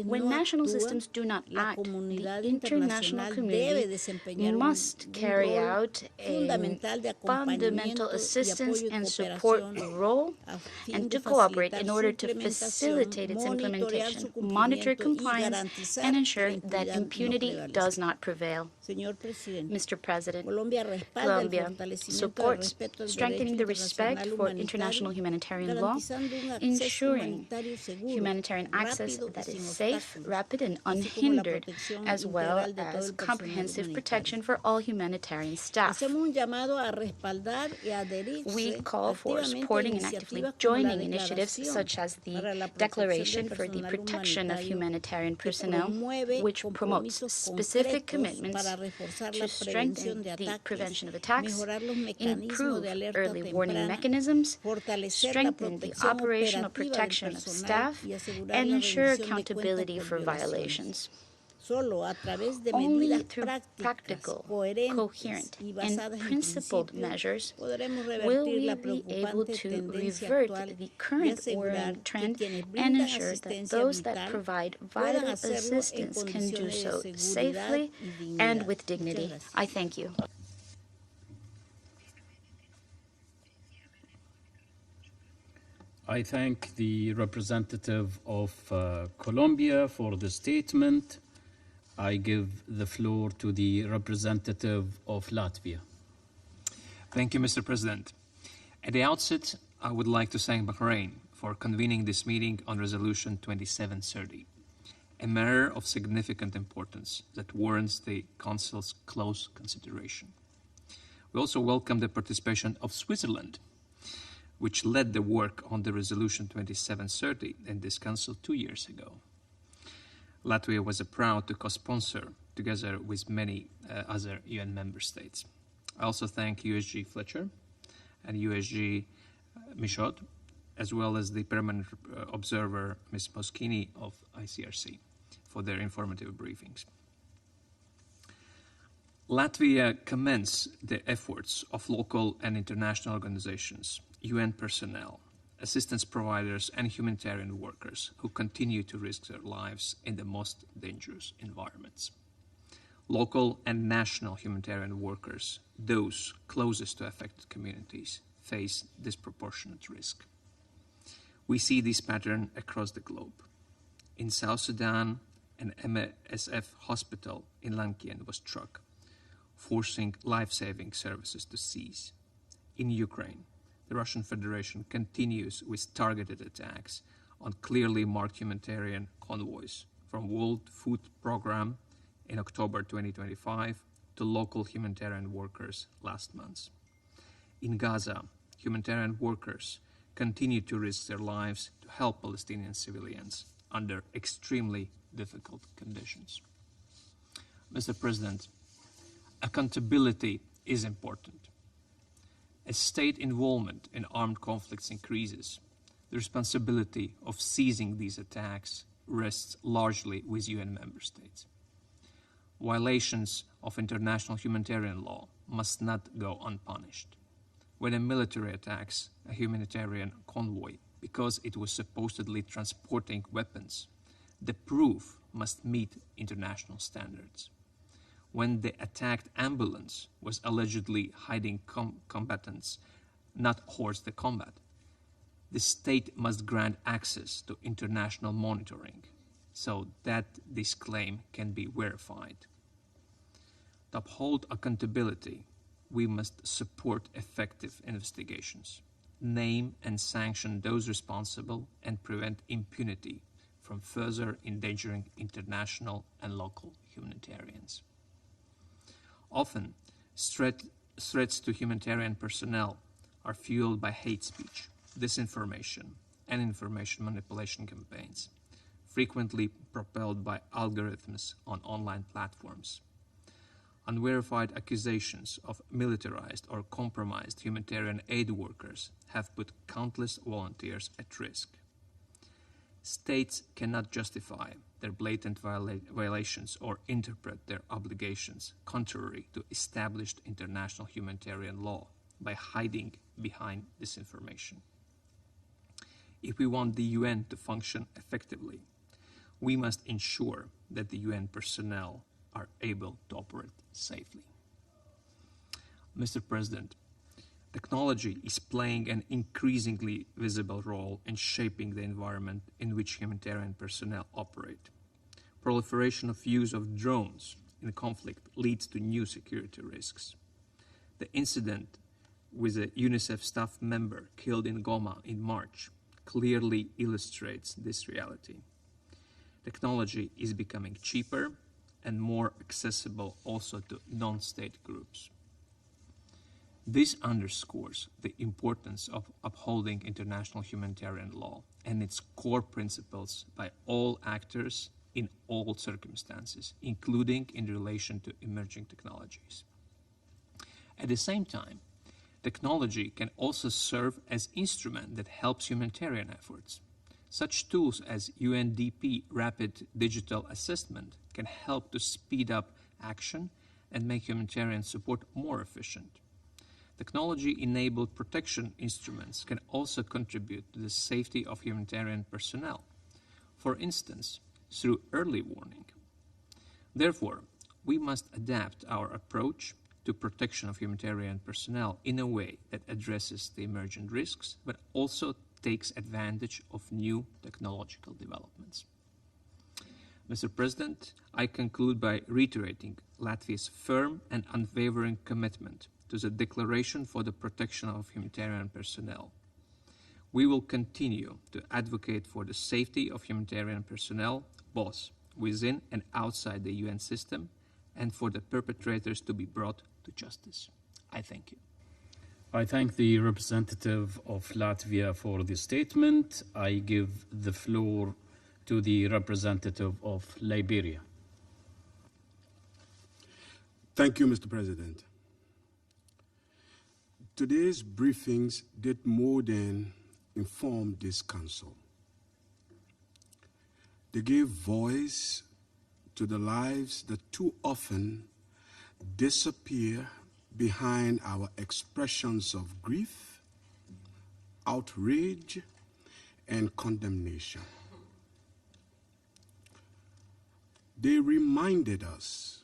S1: When national systems do not act, the international community must carry out a fundamental assistance and support role and to cooperate in order to facilitate its implementation, monitor compliance, and ensure that impunity does not prevail. Mr. President, Colombia supports strengthening the respect for international humanitarian law, ensuring humanitarian access that is safe, rapid, and unhindered, as well as comprehensive protection for all humanitarian staff. We call for supporting and actively joining initiatives such as the Declaration for the Protection of Humanitarian Personnel, which promotes specific commitments to strengthen the prevention of attacks, improve early warning mechanisms, strengthen the operational protection of staff, and ensure accountability for violations. Only through practical, coherent, and principled measures will we be able to revert the current worrying trend and ensure that those that provide vital assistance can do so safely and with dignity. I thank you.
S2: I thank the representative of Colombia for the statement. I give the floor to the representative of Latvia.
S8: Thank you, Mr. President. At the outset, I would like to thank Bahrain for convening this meeting on Resolution 2730, a matter of significant importance that warrants the Council's close consideration. We also welcome the participation of Switzerland, which led the work on the Resolution 2730 in this Council 2 years ago. Latvia was proud to co-sponsor together with many other UN member states. I also thank USG Fletcher and USG Michaud, as well as the permanent observer, Ms. Moschini of ICRC, for their informative briefings. Latvia commends the efforts of local and international organizations, UN personnel, assistance providers, and humanitarian workers who continue to risk their lives in the most dangerous environments. Local and national humanitarian workers, those closest to affected communities, face disproportionate risk. We see this pattern across the globe. In South Sudan, an MSF hospital in Lankien was struck, forcing life-saving services to cease. In Ukraine, the Russian Federation continues with targeted attacks on clearly marked humanitarian convoys, from World Food Programme in October 2025 to local humanitarian workers last month. In Gaza, humanitarian workers continue to risk their lives to help Palestinian civilians under extremely difficult conditions. Mr. President, accountability is important. As state involvement in armed conflicts increases, the responsibility of ceasing these attacks rests largely with UN member states. Violations of international humanitarian law must not go unpunished. When a military attacks a humanitarian convoy because it was supposedly transporting weapons, the proof must meet international standards. When the attacked ambulance was allegedly hiding combatants, not horse the combat, the state must grant access to international monitoring so that this claim can be verified. To uphold accountability, we must support effective investigations, name and sanction those responsible, and prevent impunity from further endangering international and local humanitarians. Often, threats to humanitarian personnel are fueled by hate speech, disinformation, and information manipulation campaigns, frequently propelled by algorithms on online platforms. Unverified accusations of militarized or compromised humanitarian aid workers have put countless volunteers at risk. States cannot justify their blatant violations or interpret their obligations contrary to established international humanitarian law by hiding behind disinformation. If we want the UN to function effectively, we must ensure that the UN personnel are able to operate safely. Mr. President, technology is playing an increasingly visible role in shaping the environment in which humanitarian personnel operate. Proliferation of use of drones in conflict leads to new security risks. The incident with a UNICEF staff member killed in Goma in March clearly illustrates this reality. Technology is becoming cheaper and more accessible also to non-state groups. This underscores the importance of upholding international humanitarian law and its core principles by all actors in all circumstances, including in relation to emerging technologies. At the same time, technology can also serve as an instrument that helps humanitarian efforts. Such tools as UNDP Rapid Digital Assessment can help to speed up action and make humanitarian support more efficient. Technology-enabled protection instruments can also contribute to the safety of humanitarian personnel, for instance, through early warning. Therefore, we must adapt our approach to protection of humanitarian personnel in a way that addresses the emergent risks, but also takes advantage of new technological developments. Mr. President, I conclude by reiterating Latvia's firm and unwavering commitment to the Declaration for the Protection of Humanitarian Personnel. We will continue to advocate for the safety of humanitarian personnel, both within and outside the UN system, and for the perpetrators to be brought to justice. I thank you.
S2: I thank the representative of Latvia for the statement. I give the floor to the representative of Liberia.
S9: Thank you, Mr. President. Today's briefings did more than inform this Council. They gave voice to the lives that too often disappear behind our expressions of grief, outrage, and condemnation. They reminded us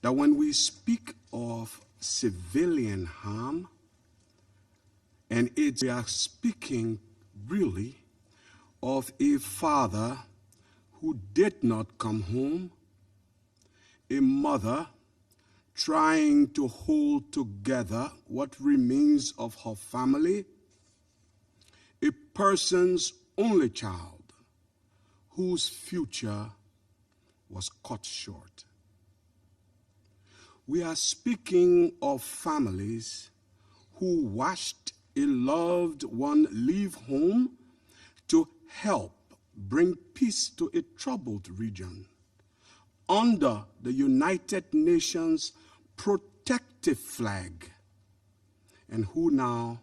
S9: that when we speak of civilian harm, and we are speaking really of a father who did not come home, a mother trying to hold together what remains of her family, a person's only child whose future was cut short. We are speaking of families who watched a loved one leave home to help bring peace to a troubled region under the United Nations protective flag, and who now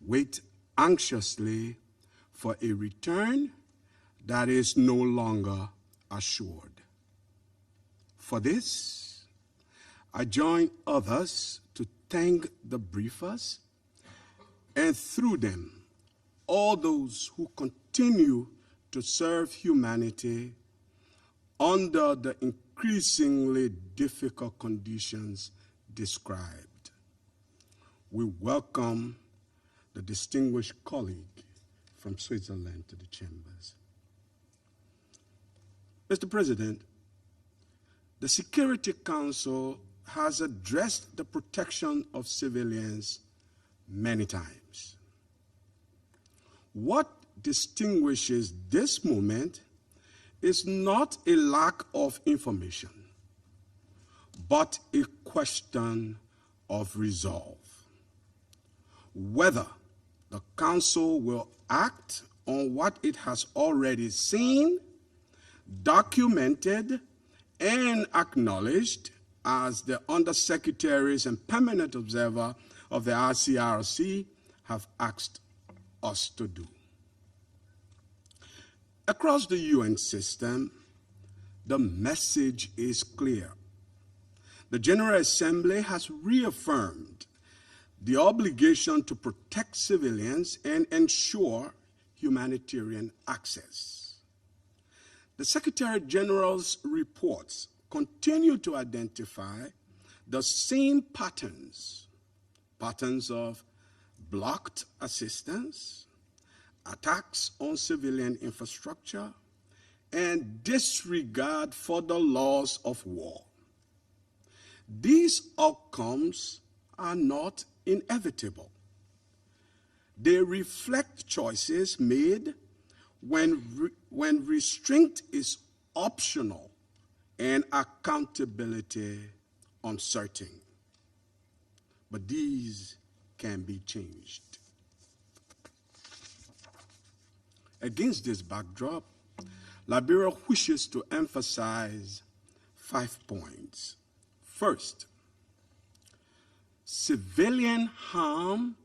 S9: wait anxiously for a return that is no longer assured. For this, I join others to thank the briefers, and through them, all those who continue to serve humanity under the increasingly difficult conditions described. We welcome the distinguished colleague from Switzerland to the chambers. Mr. President, the Security Council has addressed the protection of civilians many times. What distinguishes this moment is not a lack of information, but a question of resolve. Whether the Council will act on what it has already seen, documented, and acknowledged as the undersecretaries and permanent observer of the ICRC have asked us to do. Across the UN system, the message is clear. The General Assembly has reaffirmed the obligation to protect civilians and ensure humanitarian access. The Secretary General's reports continue to identify the same patterns of blocked assistance, attacks on civilian infrastructure, and disregard for the laws of war. These outcomes are not inevitable. They reflect choices made when restraint is optional and accountability uncertain. But these can be changed. Against this backdrop, Liberia wishes to emphasize 5 points. First, civilian harm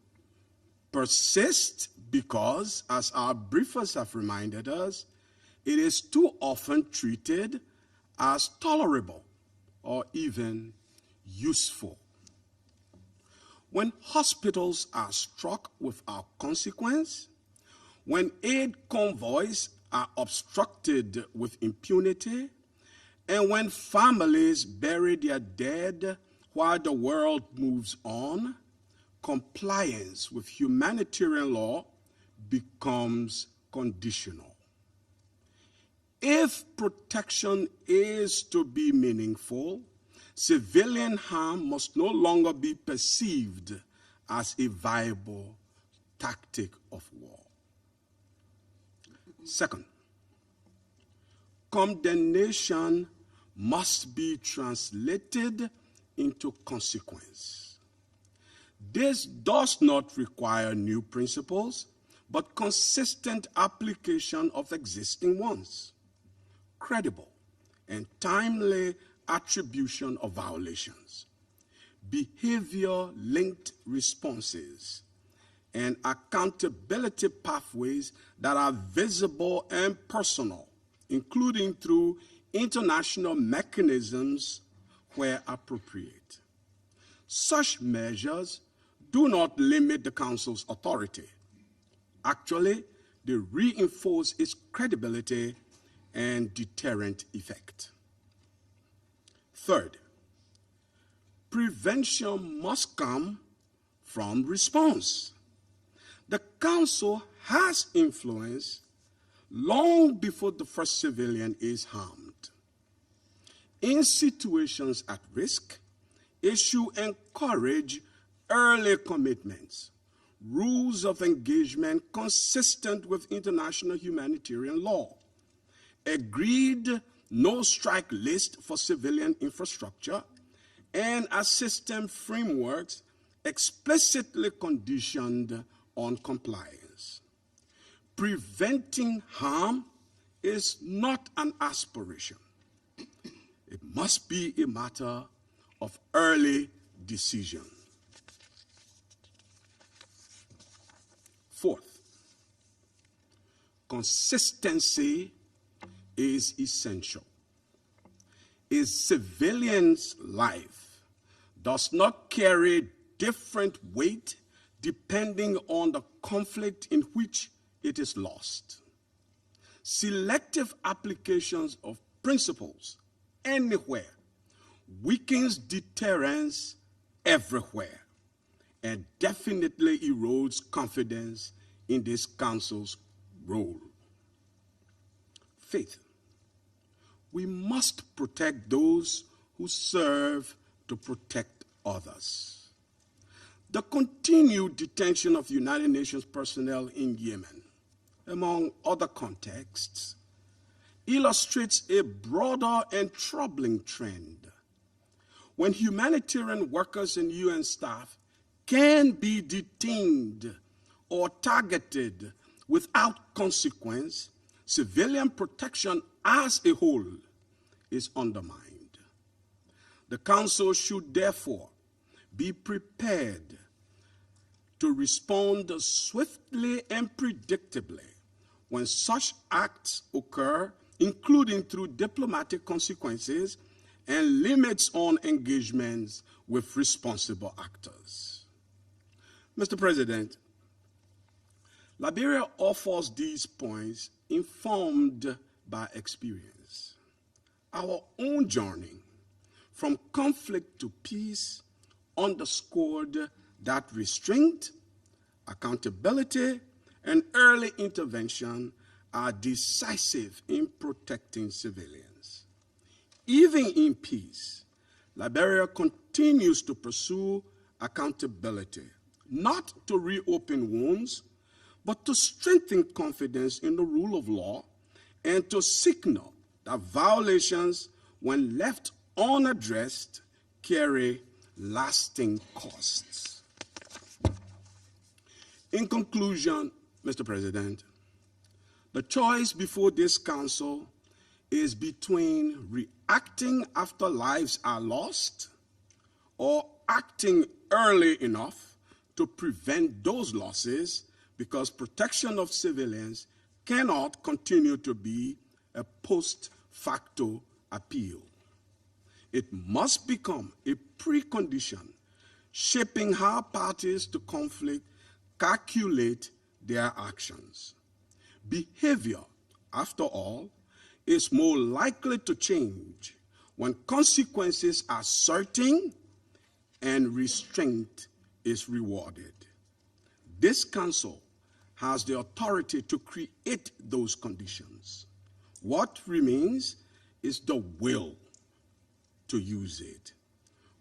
S9: persists because, as our briefers have reminded us, it is too often treated as tolerable or even useful. When hospitals are struck without consequence, when aid convoys are obstructed with impunity, and when families bury their dead while the world moves on, compliance with humanitarian law becomes conditional. If protection is to be meaningful, civilian harm must no longer be perceived as a viable tactic of war. Second, condemnation must be translated into consequence. This does not require new principles, but consistent application of existing ones, credible and timely attribution of violations, behavior-linked responses, and accountability pathways that are visible and personal, including through international mechanisms where appropriate. Such measures do not limit the Council's authority. Actually, they reinforce its credibility and deterrent effect. Third, prevention must come from response. The Council has influence long before the first civilian is harmed. In situations at risk, it should encourage early commitments, rules of engagement consistent with international humanitarian law, agreed no-strike list for civilian infrastructure, and a system frameworks explicitly conditioned on compliance. Preventing harm is not an aspiration. It must be a matter of early decision. Fourth, consistency is essential. A civilian's life does not carry different weight depending on the conflict in which it is lost. Selective applications of principles anywhere weakens deterrence everywhere and definitely erodes confidence in this Council's role. Fifth, we must protect those who serve to protect others. The continued detention of United Nations personnel in Yemen, among other contexts, illustrates a broader and troubling trend. When humanitarian workers and UN staff can be detained or targeted without consequence, civilian protection as a whole is undermined. The Council should therefore be prepared to respond swiftly and predictably when such acts occur, including through diplomatic consequences and limits on engagements with responsible actors. Mr. President, Liberia offers these points informed by experience. Our own journey from conflict to peace underscored that restraint, accountability, and early intervention are decisive in protecting civilians. Even in peace, Liberia continues to pursue accountability, not to reopen wounds, but to strengthen confidence in the rule of law and to signal that violations, when left unaddressed, carry lasting costs. In conclusion, Mr. President, the choice before this Council is between reacting after lives are lost or acting early enough to prevent those losses, because protection of civilians cannot continue to be a post facto appeal. It must become a precondition shaping how parties to conflict calculate their actions. Behavior, after all, is more likely to change when consequences are certain and restraint is rewarded. This Council has the authority to create those conditions. What remains is the will to use it.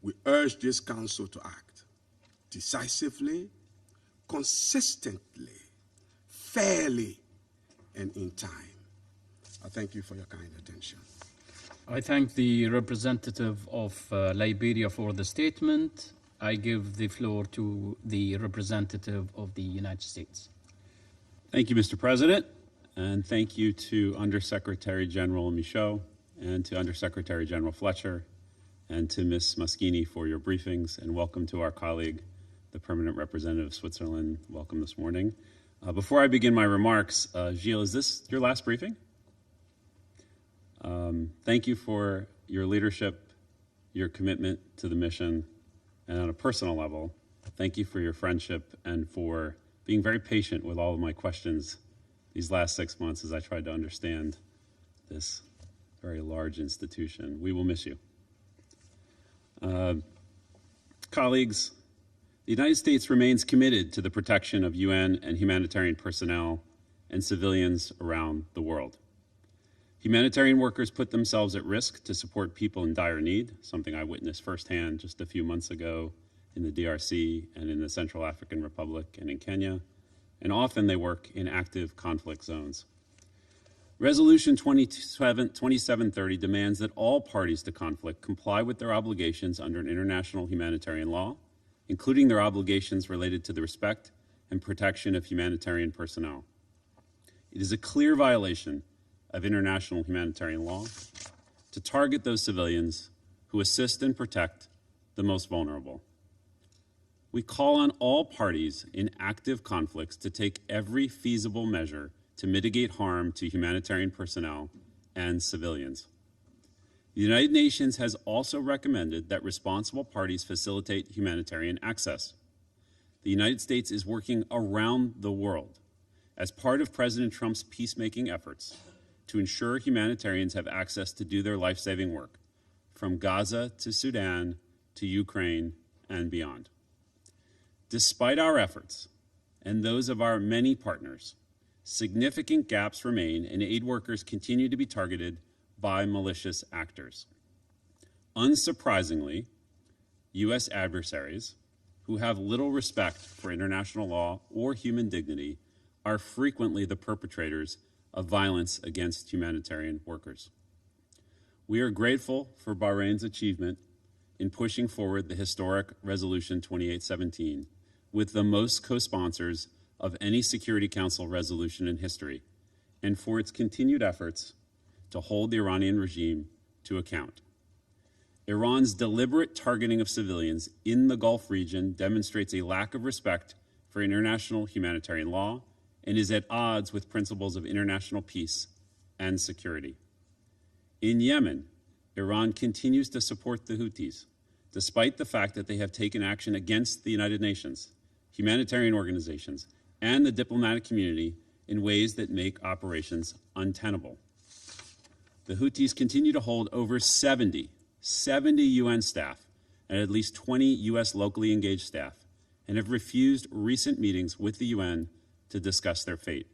S9: We urge this Council to act decisively, consistently, fairly, and in time. I thank you for your kind attention.
S2: I thank the representative of Liberia for the statement. I give the floor to the representative of the United States.
S10: Thank you, Mr. President, and thank you to Undersecretary General Michaud and to Undersecretary General Fletcher and to Ms. Moschini for your briefings, and welcome to our colleague, the Permanent Representative of Switzerland. Welcome this morning. Before I begin my remarks, Gilles, is this your last briefing? Thank you for your leadership, your commitment to the mission, and on a personal level, thank you for your friendship and for being very patient with all of my questions these last 6 months as I tried to understand this very large institution. We will miss you. Colleagues, the United States remains committed to the protection of UN and humanitarian personnel and civilians around the world. Humanitarian workers put themselves at risk to support people in dire need, something I witnessed firsthand just a few months ago in the DRC and in the Central African Republic and in Kenya, and often they work in active conflict zones. Resolution 2730 demands that all parties to conflict comply with their obligations under international humanitarian law, including their obligations related to the respect and protection of humanitarian personnel. It is a clear violation of international humanitarian law to target those civilians who assist and protect the most vulnerable. We call on all parties in active conflicts to take every feasible measure to mitigate harm to humanitarian personnel and civilians. The United Nations has also recommended that responsible parties facilitate humanitarian access. The United States is working around the world as part of President Trump's peacemaking efforts to ensure humanitarians have access to do their life-saving work, from Gaza to Sudan to Ukraine and beyond. Despite our efforts and those of our many partners, significant gaps remain and aid workers continue to be targeted by malicious actors. Unsurprisingly, U.S. adversaries who have little respect for international law or human dignity are frequently the perpetrators of violence against humanitarian workers. We are grateful for Bahrain's achievement in pushing forward the historic Resolution 2817 with the most co-sponsors of any Security Council resolution in history, and for its continued efforts to hold the Iranian regime to account. Iran's deliberate targeting of civilians in the Gulf region demonstrates a lack of respect for international humanitarian law and is at odds with principles of international peace and security. In Yemen, Iran continues to support the Houthis, despite the fact that they have taken action against the United Nations, humanitarian organizations, and the diplomatic community in ways that make operations untenable. The Houthis continue to hold over 70 UN staff and at least 20 U.S. locally engaged staff, and have refused recent meetings with the UN to discuss their fate.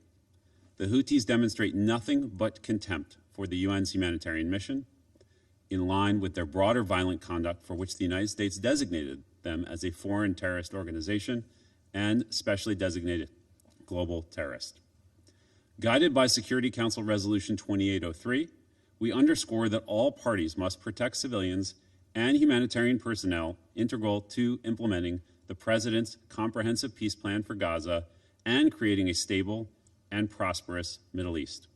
S10: The Houthis demonstrate nothing but contempt for the UN's humanitarian mission, in line with their broader violent conduct for which the United States designated them as a foreign terrorist organization and specially designated global terrorist. Guided by Security Council Resolution 2803, we underscore that all parties must protect civilians and humanitarian personnel integral to implementing the President's comprehensive peace plan for Gaza and creating a stable and prosperous Middle East.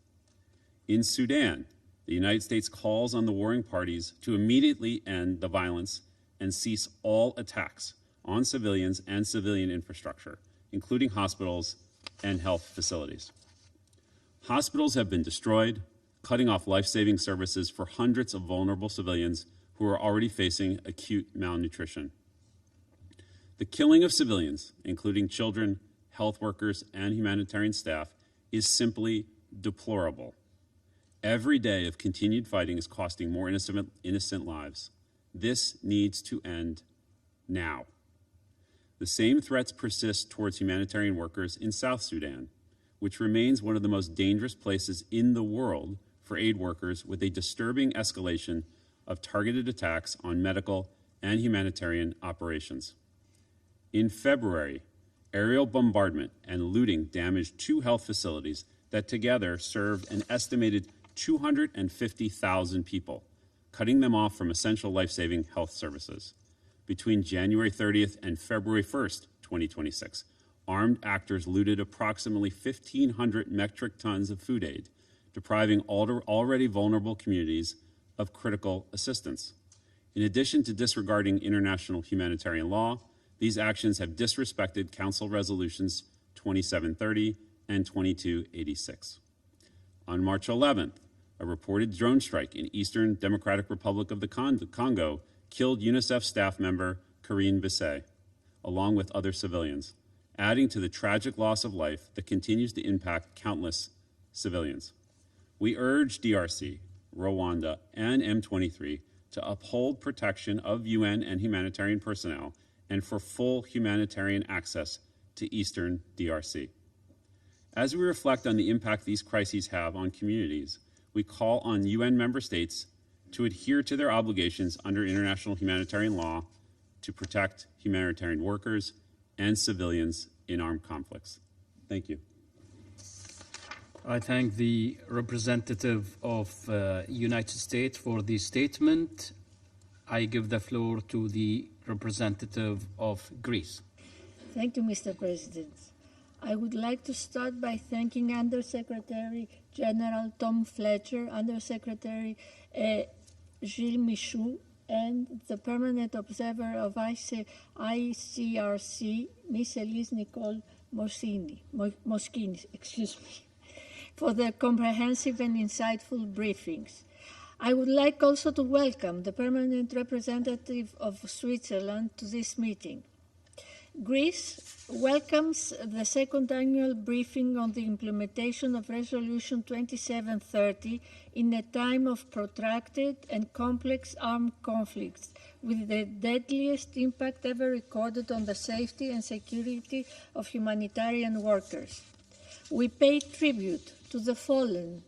S10: In Sudan, the United States calls on the warring parties to immediately end the violence and cease all attacks on civilians and civilian infrastructure, including hospitals and health facilities. Hospitals have been destroyed, cutting off life-saving services for hundreds of vulnerable civilians who are already facing acute malnutrition. The killing of civilians, including children, health workers, and humanitarian staff, is simply deplorable. Every day of continued fighting is costing more innocent lives. This needs to end now. The same threats persist towards humanitarian workers in South Sudan, which remains one of the most dangerous places in the world for aid workers, with a disturbing escalation of targeted attacks on medical and humanitarian operations. In February, Aerial bombardment and looting damaged 2 health facilities that together served an estimated 250,000 people, cutting them off from essential life-saving health services. Between January 30th and February 1st, 2026, armed actors looted approximately 1,500 metric tons of food aid, depriving already vulnerable communities of critical assistance. In addition to disregarding international humanitarian law, these actions have disrespected Council Resolutions 2730 and 2286. On March 11th, a reported drone strike in Eastern Democratic Republic of the Congo killed UNICEF staff member Karine Bissay, along with other civilians, adding to the tragic loss of life that continues to impact countless civilians. We urge DRC, Rwanda, and M23 to uphold protection of UN and humanitarian personnel and for full humanitarian access to Eastern DRC. As we reflect on the impact these crises have on communities, we call on UN member states to adhere to their obligations under international humanitarian law to protect humanitarian workers and civilians in armed conflicts. Thank you.
S2: I thank the representative of United States for the statement. I give the floor to the representative of Greece.
S7: Thank you, Mr. President. I would like to start by thanking Undersecretary General Tom Fletcher, Undersecretary Gilles Michaud, and the Permanent Observer of ICRC, Ms. Elise Nicole Moschini, for their comprehensive and insightful briefings. I would like also to welcome the permanent representative of Switzerland to this meeting. Greece welcomes the second annual briefing on the implementation of Resolution 2730 in a time of protracted and complex armed conflicts, with the deadliest impact ever recorded on the safety and security of humanitarian workers. We pay tribute to the fallen,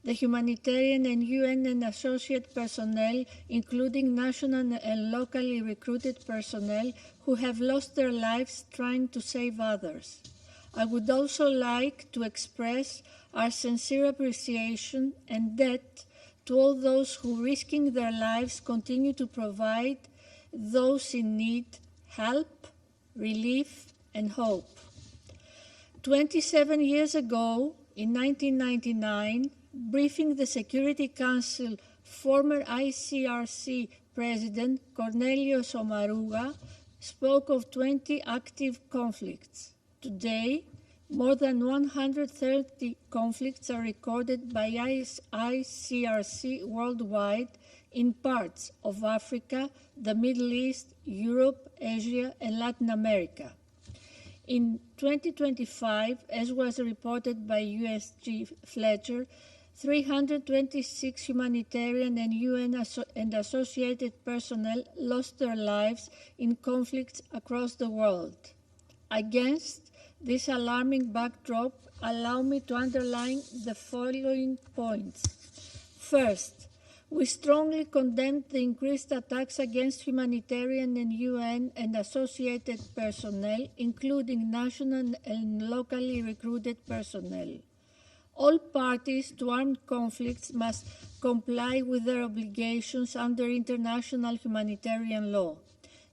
S7: the humanitarian and UN and associate personnel, including national and locally recruited personnel who have lost their lives trying to save others. I would also like to express our sincere appreciation and debt to all those who, risking their lives, continue to provide those in need help, relief, and hope. 27 years ago, in 1999, briefing the Security Council, former ICRC President Cornelius Omaruga spoke of 20 active conflicts. Today, more than 130 conflicts are recorded by ICRC worldwide in parts of Africa, the Middle East, Europe, Asia, and Latin America. In 2025, as was reported by USG Fletcher, 326 humanitarian and UN and associated personnel lost their lives in conflicts across the world. Against this alarming backdrop, allow me to underline the following points. First, we strongly condemn the increased attacks against humanitarian and UN and associated personnel, including national and locally recruited personnel. All parties to armed conflicts must comply with their obligations under international humanitarian law.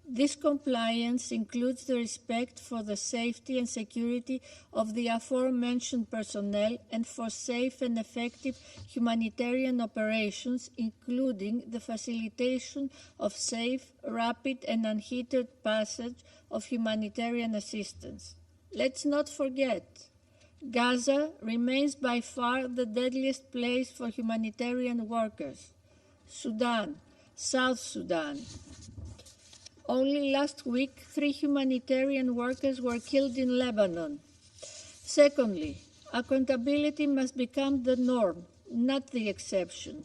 S7: This compliance includes the respect for the safety and security of the aforementioned personnel and for safe and effective humanitarian operations, including the facilitation of safe, rapid, and unhindered passage of humanitarian assistance. Let's not forget, Gaza remains by far the deadliest place for humanitarian workers. Sudan, South Sudan. Only last week, 3 humanitarian workers were killed in Lebanon. Secondly, accountability must become the norm, not the exception.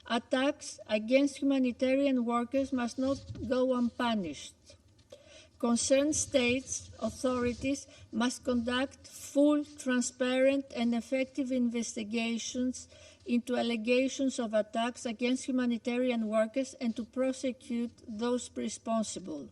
S7: Attacks against humanitarian workers must not go unpunished. Concerned states, authorities must conduct full, transparent, and effective investigations into allegations of attacks against humanitarian workers and to prosecute those responsible.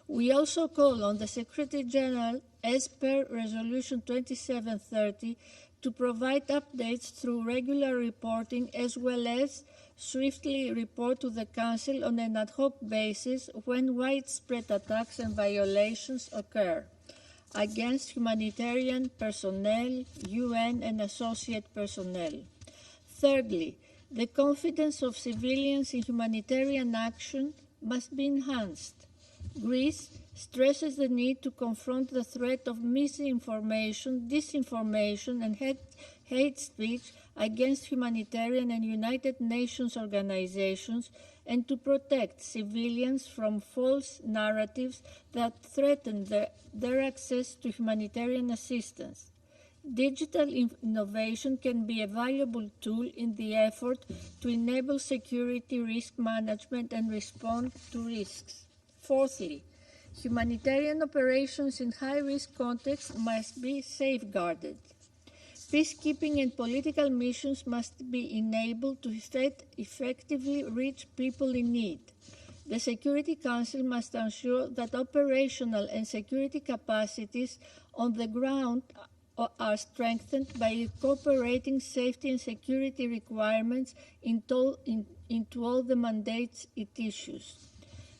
S7: We also call on the Secretary General as per Resolution 2730, to provide updates through regular reporting as well as swiftly report to the Council on an ad hoc basis when widespread attacks and violations occur against humanitarian personnel, UN and associate personnel. Thirdly, the confidence of civilians in humanitarian action must be enhanced. Greece stresses the need to confront the threat of misinformation, disinformation, and hate speech against humanitarian and United Nations organizations and to protect civilians from false narratives that threaten their access to humanitarian assistance. Digital innovation can be a valuable tool in the effort to enable security risk management and respond to risks. Fourthly, humanitarian operations in high-risk contexts must be safeguarded. Peacekeeping and political missions must be enabled to effectively reach people in need. The Security Council must ensure that operational and security capacities on the ground are strengthened by incorporating safety and security requirements into all the mandates it issues.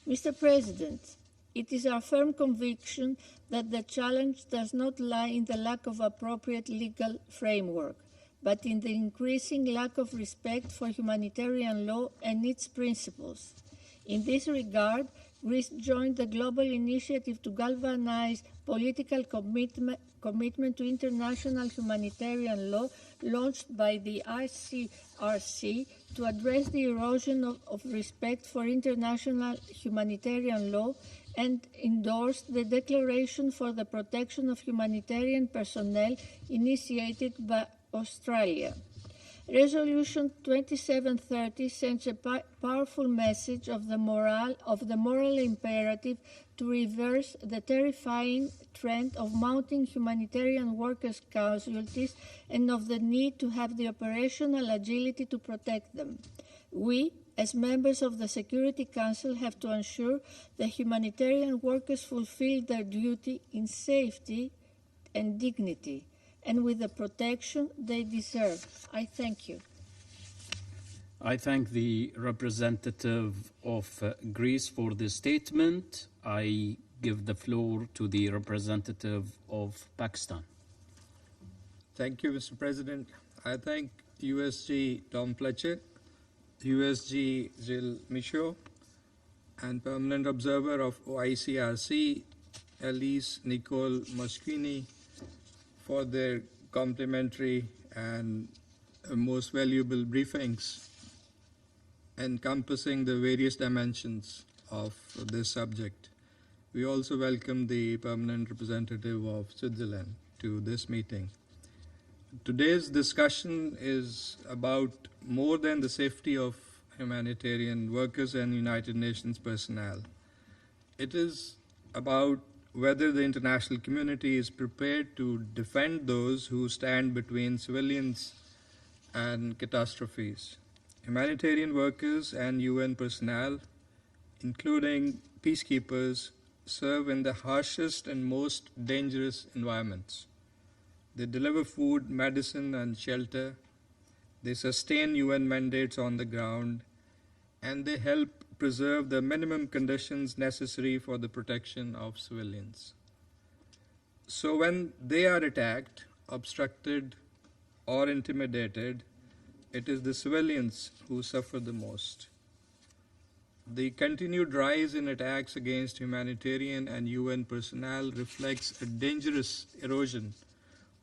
S7: Mr. President, it is our firm conviction that the challenge does not lie in the lack of appropriate legal framework, but in the increasing lack of respect for humanitarian law and its principles. In this regard, Greece joined the global initiative to galvanize political commitment to international humanitarian law launched by the ICRC to address the erosion of respect for international humanitarian law and endorsed the Declaration for the Protection of Humanitarian Personnel initiated by Australia. Resolution 2730 sends a powerful message of the moral imperative to reverse the terrifying trend of mounting humanitarian workers' casualties and of the need to have the operational agility to protect them. We, as members of the Security Council, have to ensure that humanitarian workers fulfill their duty in safety and dignity, and with the protection they deserve. I thank you.
S2: I thank the representative of Greece for the statement. I give the floor to the representative of Pakistan.
S11: Thank you, Mr. President. I thank USG Tom Fletcher, USG Jill Michaud, and Permanent Observer of OICRC, Elise Nicole Moschini, for their complimentary and most valuable briefings encompassing the various dimensions of this subject. We also welcome the permanent representative of Switzerland to this meeting. Today's discussion is about more than the safety of humanitarian workers and United Nations personnel. It is about whether the international community is prepared to defend those who stand between civilians and catastrophes. Humanitarian workers and UN personnel, including peacekeepers, serve in the harshest and most dangerous environments. They deliver food, medicine, and shelter. They sustain UN mandates on the ground, and they help preserve the minimum conditions necessary for the protection of civilians. So when they are attacked, obstructed, or intimidated, it is the civilians who suffer the most. The continued rise in attacks against humanitarian and UN personnel reflects a dangerous erosion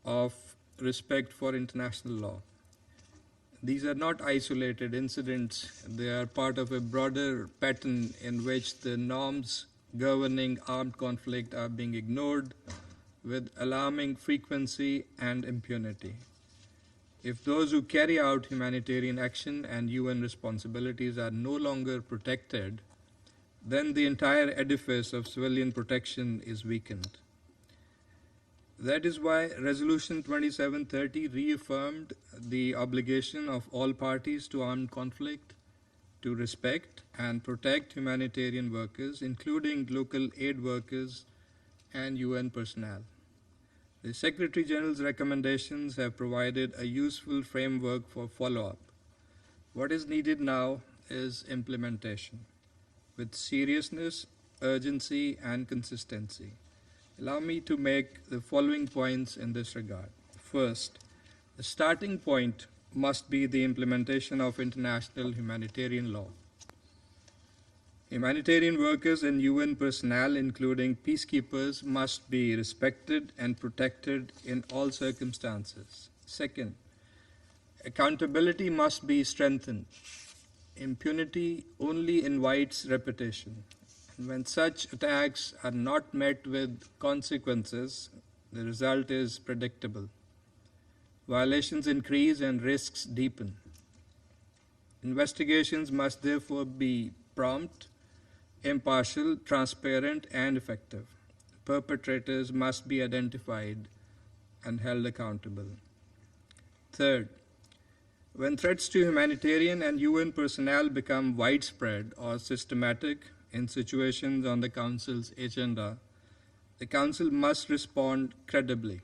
S11: of respect for international law. These are not isolated incidents. They are part of a broader pattern in which the norms governing armed conflict are being ignored with alarming frequency and impunity. If those who carry out humanitarian action and UN responsibilities are no longer protected, then the entire edifice of civilian protection is weakened. That is why Resolution 2730 reaffirmed the obligation of all parties to armed conflict to respect and protect humanitarian workers, including local aid workers and UN personnel. The Secretary General's recommendations have provided a useful framework for follow-up. What is needed now is implementation with seriousness, urgency, and consistency. Allow me to make the following points in this regard. First, the starting point must be the implementation of international humanitarian law. Humanitarian workers and UN personnel, including peacekeepers, must be respected and protected in all circumstances. Second, accountability must be strengthened. Impunity only invites repetition. And when such attacks are not met with consequences, the result is predictable. Violations increase and risks deepen. Investigations must therefore be prompt, impartial, transparent, and effective. Perpetrators must be identified and held accountable. Third, when threats to humanitarian and UN personnel become widespread or systematic in situations on the Council's agenda, the Council must respond credibly.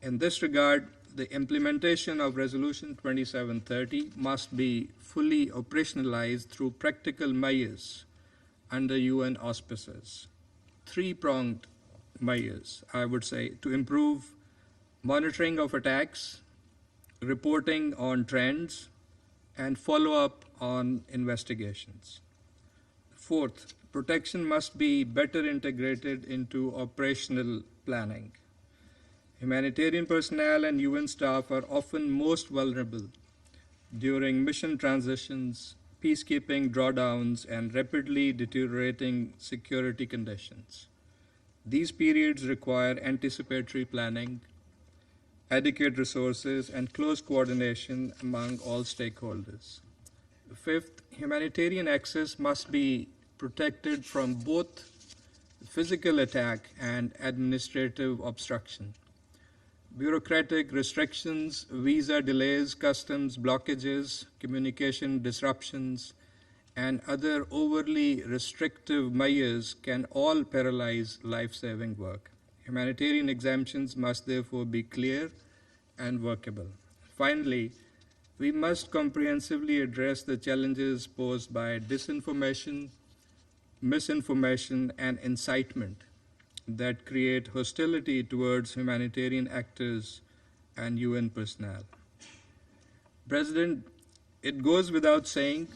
S11: In this regard, the implementation of Resolution 2730 must be fully operationalized through practical measures under UN auspices. Three-pronged measures, I would say, to improve monitoring of attacks, reporting on trends, and follow-up on investigations. Fourth, protection must be better integrated into operational planning. Humanitarian personnel and UN staff are often most vulnerable during mission transitions, peacekeeping drawdowns, and rapidly deteriorating security conditions. These periods require anticipatory planning, adequate resources, and close coordination among all stakeholders. Fifth, humanitarian access must be protected from both physical attack and administrative obstruction. Bureaucratic restrictions, visa delays, customs blockages, communication disruptions, and other overly restrictive measures can all paralyze life-saving work. Humanitarian exemptions must therefore be clear and workable. Finally, we must comprehensively address the challenges posed by disinformation, misinformation, and incitement that create hostility towards humanitarian actors and UN personnel. President, it goes without saying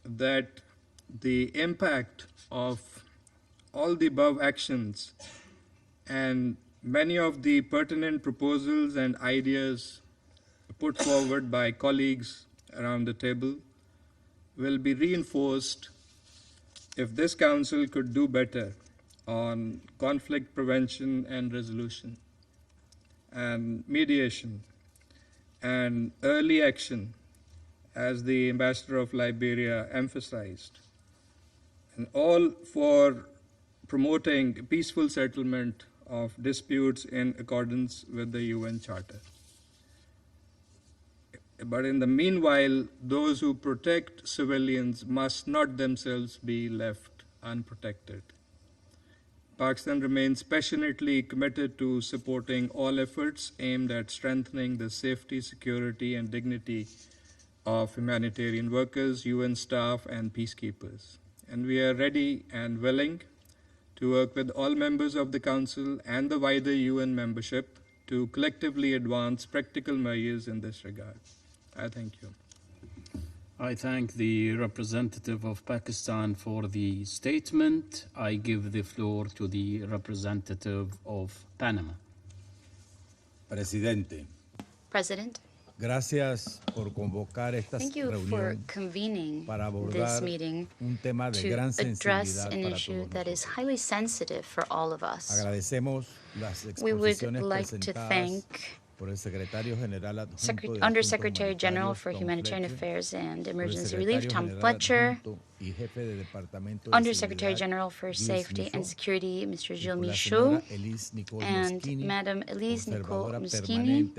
S11: that the impact of all the above actions and many of the pertinent proposals and ideas put forward by colleagues around the table will be reinforced if this Council could do better on conflict prevention and resolution, and mediation, and early action, as the Ambassador of Liberia emphasized, and all for promoting peaceful settlement of disputes in accordance with the UN Charter. But in the meanwhile, those who protect civilians must not themselves be left unprotected. Pakistan remains passionately committed to supporting all efforts aimed at strengthening the safety, security, and dignity of humanitarian workers, UN staff, and peacekeepers. And we are ready and willing to work with all members of the Council and the wider UN membership to collectively advance practical measures in this regard. I thank you.
S2: I thank the representative of Pakistan for the statement. I give the floor to the representative of Panama.
S12: President.
S13: Gracias por convocar esta
S12: Thank you for convening this meeting to address an issue that is highly sensitive for all of us. We would like to thank Undersecretary General for Humanitarian Affairs and Emergency Relief, Tom Fletcher, Undersecretary General for Safety and Security, Mr. Gilles Michaud, and Madam Elise Nicole Muschini,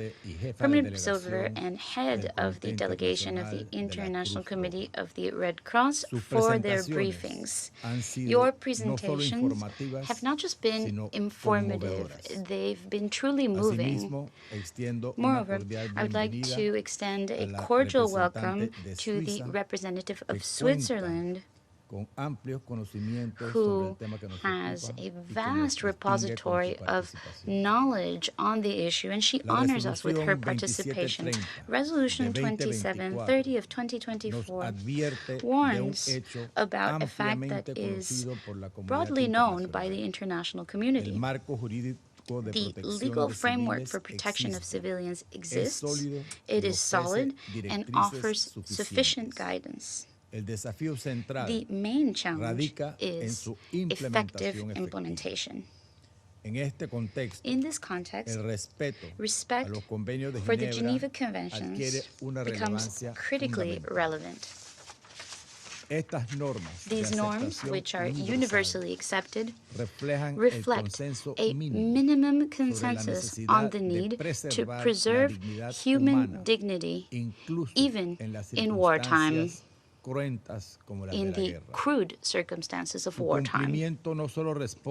S12: Permanent Observer and Head of the Delegation of the International Committee of the Red Cross, for their briefings. Your presentations have not just been informative, they've been truly moving. Moreover, I would like to extend a cordial welcome to the representative of Switzerland, who has a vast repository of knowledge on the issue, and she honors us with her participation. Resolution 2730 of 2024 warns about a fact that is broadly known by the international community. The legal framework for protection of civilians exists, it is solid, and offers sufficient guidance. The main challenge is effective implementation. In this context, respect for the Geneva Conventions becomes critically relevant. These norms, which are universally accepted, reflect a minimum consensus on the need to preserve human dignity, even in wartime, in the crude circumstances of wartime.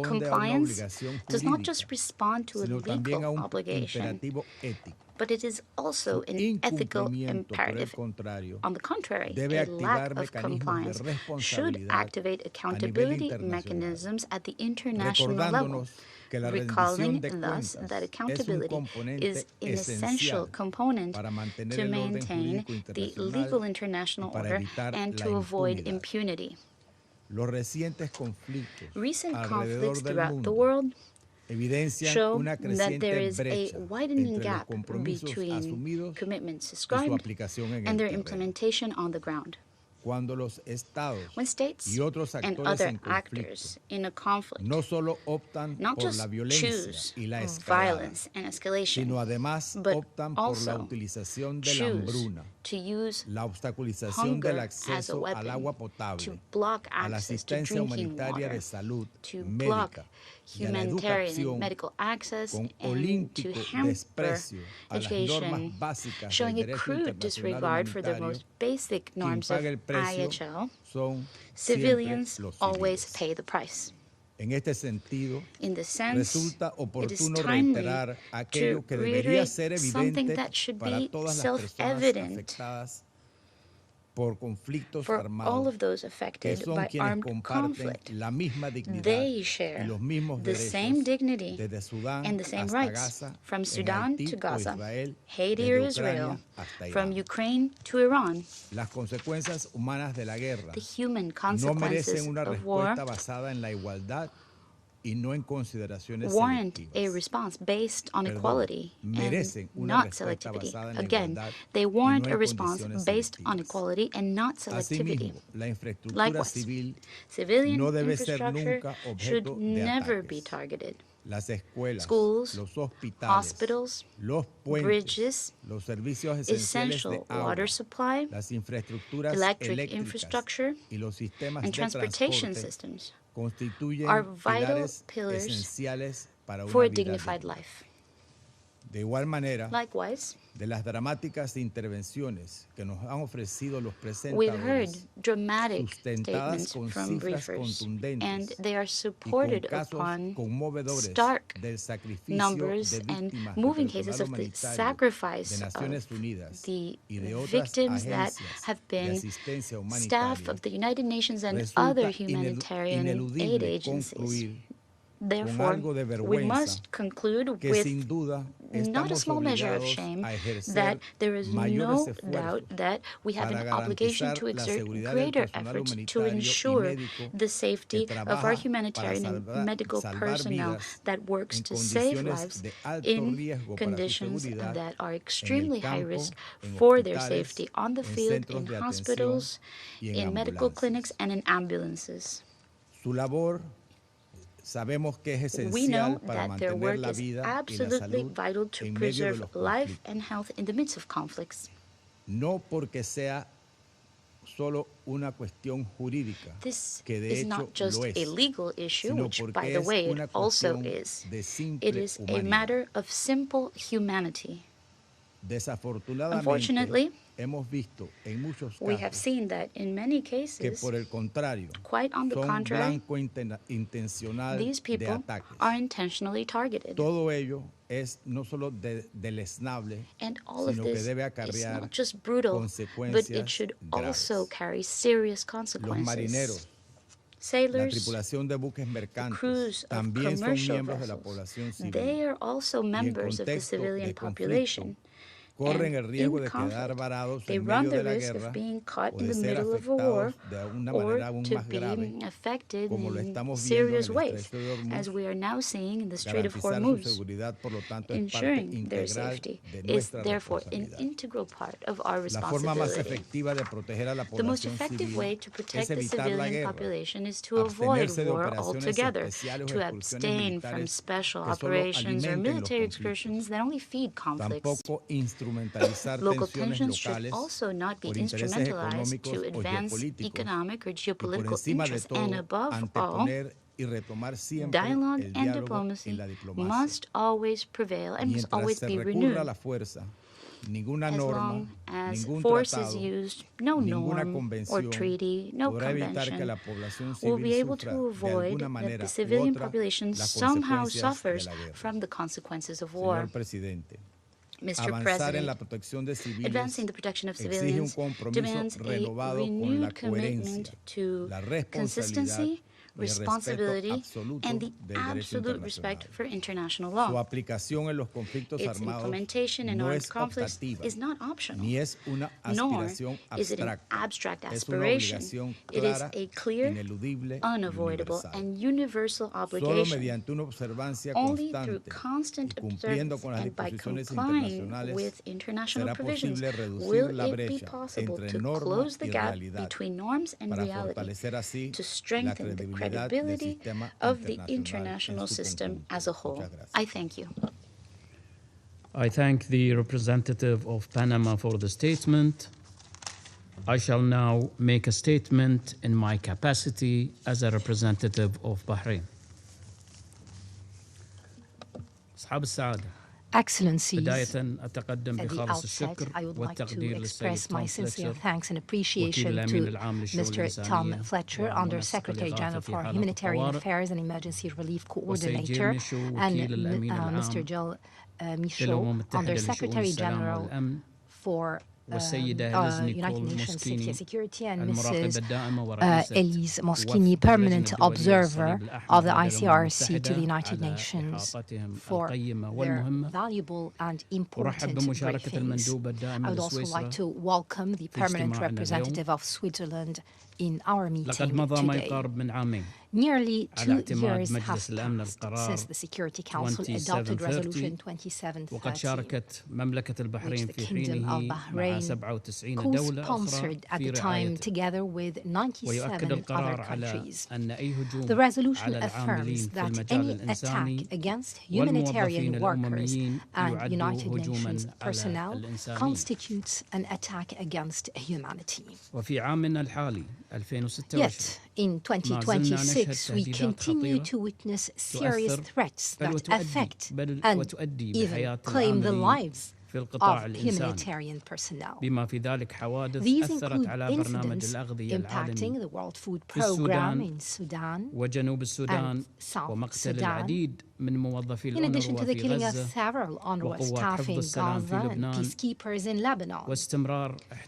S12: Compliance does not just respond to a legal obligation, but it is also an ethical imperative. On the contrary, a lack of compliance should activate accountability mechanisms at the international level, recalling thus that accountability is an essential component to maintain the legal international order and to avoid impunity. Recent conflicts throughout the world show that there is a widening gap between commitments described and their implementation on the ground. When states and other actors in a conflict not just choose violence and escalation, but also choose to use hunger as a weapon to block access to drinking water, to block humanitarian medical access, and to hamper education, showing a crude disregard for the most basic norms of IHL, civilians always pay the price. In this sense, it is timely to reiterate something that should be self-evident for all of those affected by armed conflict. They share the same dignity and the same rights, from Sudan to Gaza, Haiti or Israel, from Ukraine to Iran. The human consequences of war warrant a response based on equality and not selectivity. Again, they warrant a response based on equality and not selectivity. Likewise, civilian infrastructure should never be targeted. Schools, hospitals, bridges, essential water supply, electric infrastructure, and transportation systems are vital pillars for a dignified life. Likewise, we've heard dramatic statements from briefers, and they are supported upon stark numbers and moving cases of the sacrifice of the victims that have been staff of the United Nations and other humanitarian aid agencies. Therefore, we must conclude with not a small measure of shame that there is no doubt that we have an obligation to exert greater efforts to ensure the safety of our humanitarian and medical personnel that works to save lives in conditions that are extremely high risk for their safety on the field, in hospitals, in medical clinics, and in ambulances. We know that their work is absolutely vital to preserve life and health in the midst of conflicts. This is not just a legal issue, which, by the way, it also is. It is a matter of simple humanity. Unfortunately, we have seen that in many cases, quite on the contrary, these people are intentionally targeted. And all of this is not just brutal, but it should also carry serious consequences. Sailors, the crews of commercial vessels, they are also members of the civilian population. And in conflict, they run the risk of being caught in the middle of a war or to being affected in serious ways, as we are now seeing in the Strait of Hormuz. Ensuring their safety is therefore an integral part of our responsibility. The most effective way to protect the civilian population is to avoid war altogether, to abstain from special operations or military excursions that only feed conflicts. Local tensions should also not be instrumentalized to advance economic or geopolitical interests, and above all, dialogue and diplomacy must always prevail and must always be renewed. As long as force is used, no norm or treaty, no convention will be able to avoid that the civilian population somehow suffers from the consequences of war. Mr. President, advancing the protection of civilians demands a renewed commitment to consistency, responsibility, and the absolute respect for international law. Its implementation in armed conflicts is not optional, nor is it an abstract aspiration. It is a clear, unavoidable, and universal obligation. Only through constant observance and by complying with international provisions will it be possible to close the gap between norms and reality, to strengthen the credibility of the international system as a whole. I thank you.
S2: I thank the representative of Panama for the statement. I shall now make a statement in my capacity as a representative of Bahrain. أصحاب السعادة.
S14: Excellencies, at the outset, I would like to express my sincere thanks and appreciation to Mr. Tom Fletcher, Under Secretary General for Humanitarian Affairs and Emergency Relief Coordinator, and Mr. Jill Michaud, Under Secretary General for United Nations Safety and Security, and Mrs. Elise Moschini, Permanent Observer of the ICRC to the United Nations, for their valuable and important briefings. I would also like to welcome the Permanent Representative of Switzerland in our meeting today. Nearly 2 years have passed since the Security Council adopted Resolution 2730, which the Kingdom of Bahrain co-sponsored at the time together with 97 other countries. The resolution affirms that any attack against humanitarian workers and United Nations personnel constitutes an attack against humanity. Yet, in 2026, we continue to witness serious threats that affect and even claim the lives of humanitarian personnel. These include incidents impacting the World Food Programme in Sudan and South Sudan, in addition to the killing of several UNRWA staff in Gaza and peacekeepers in Lebanon.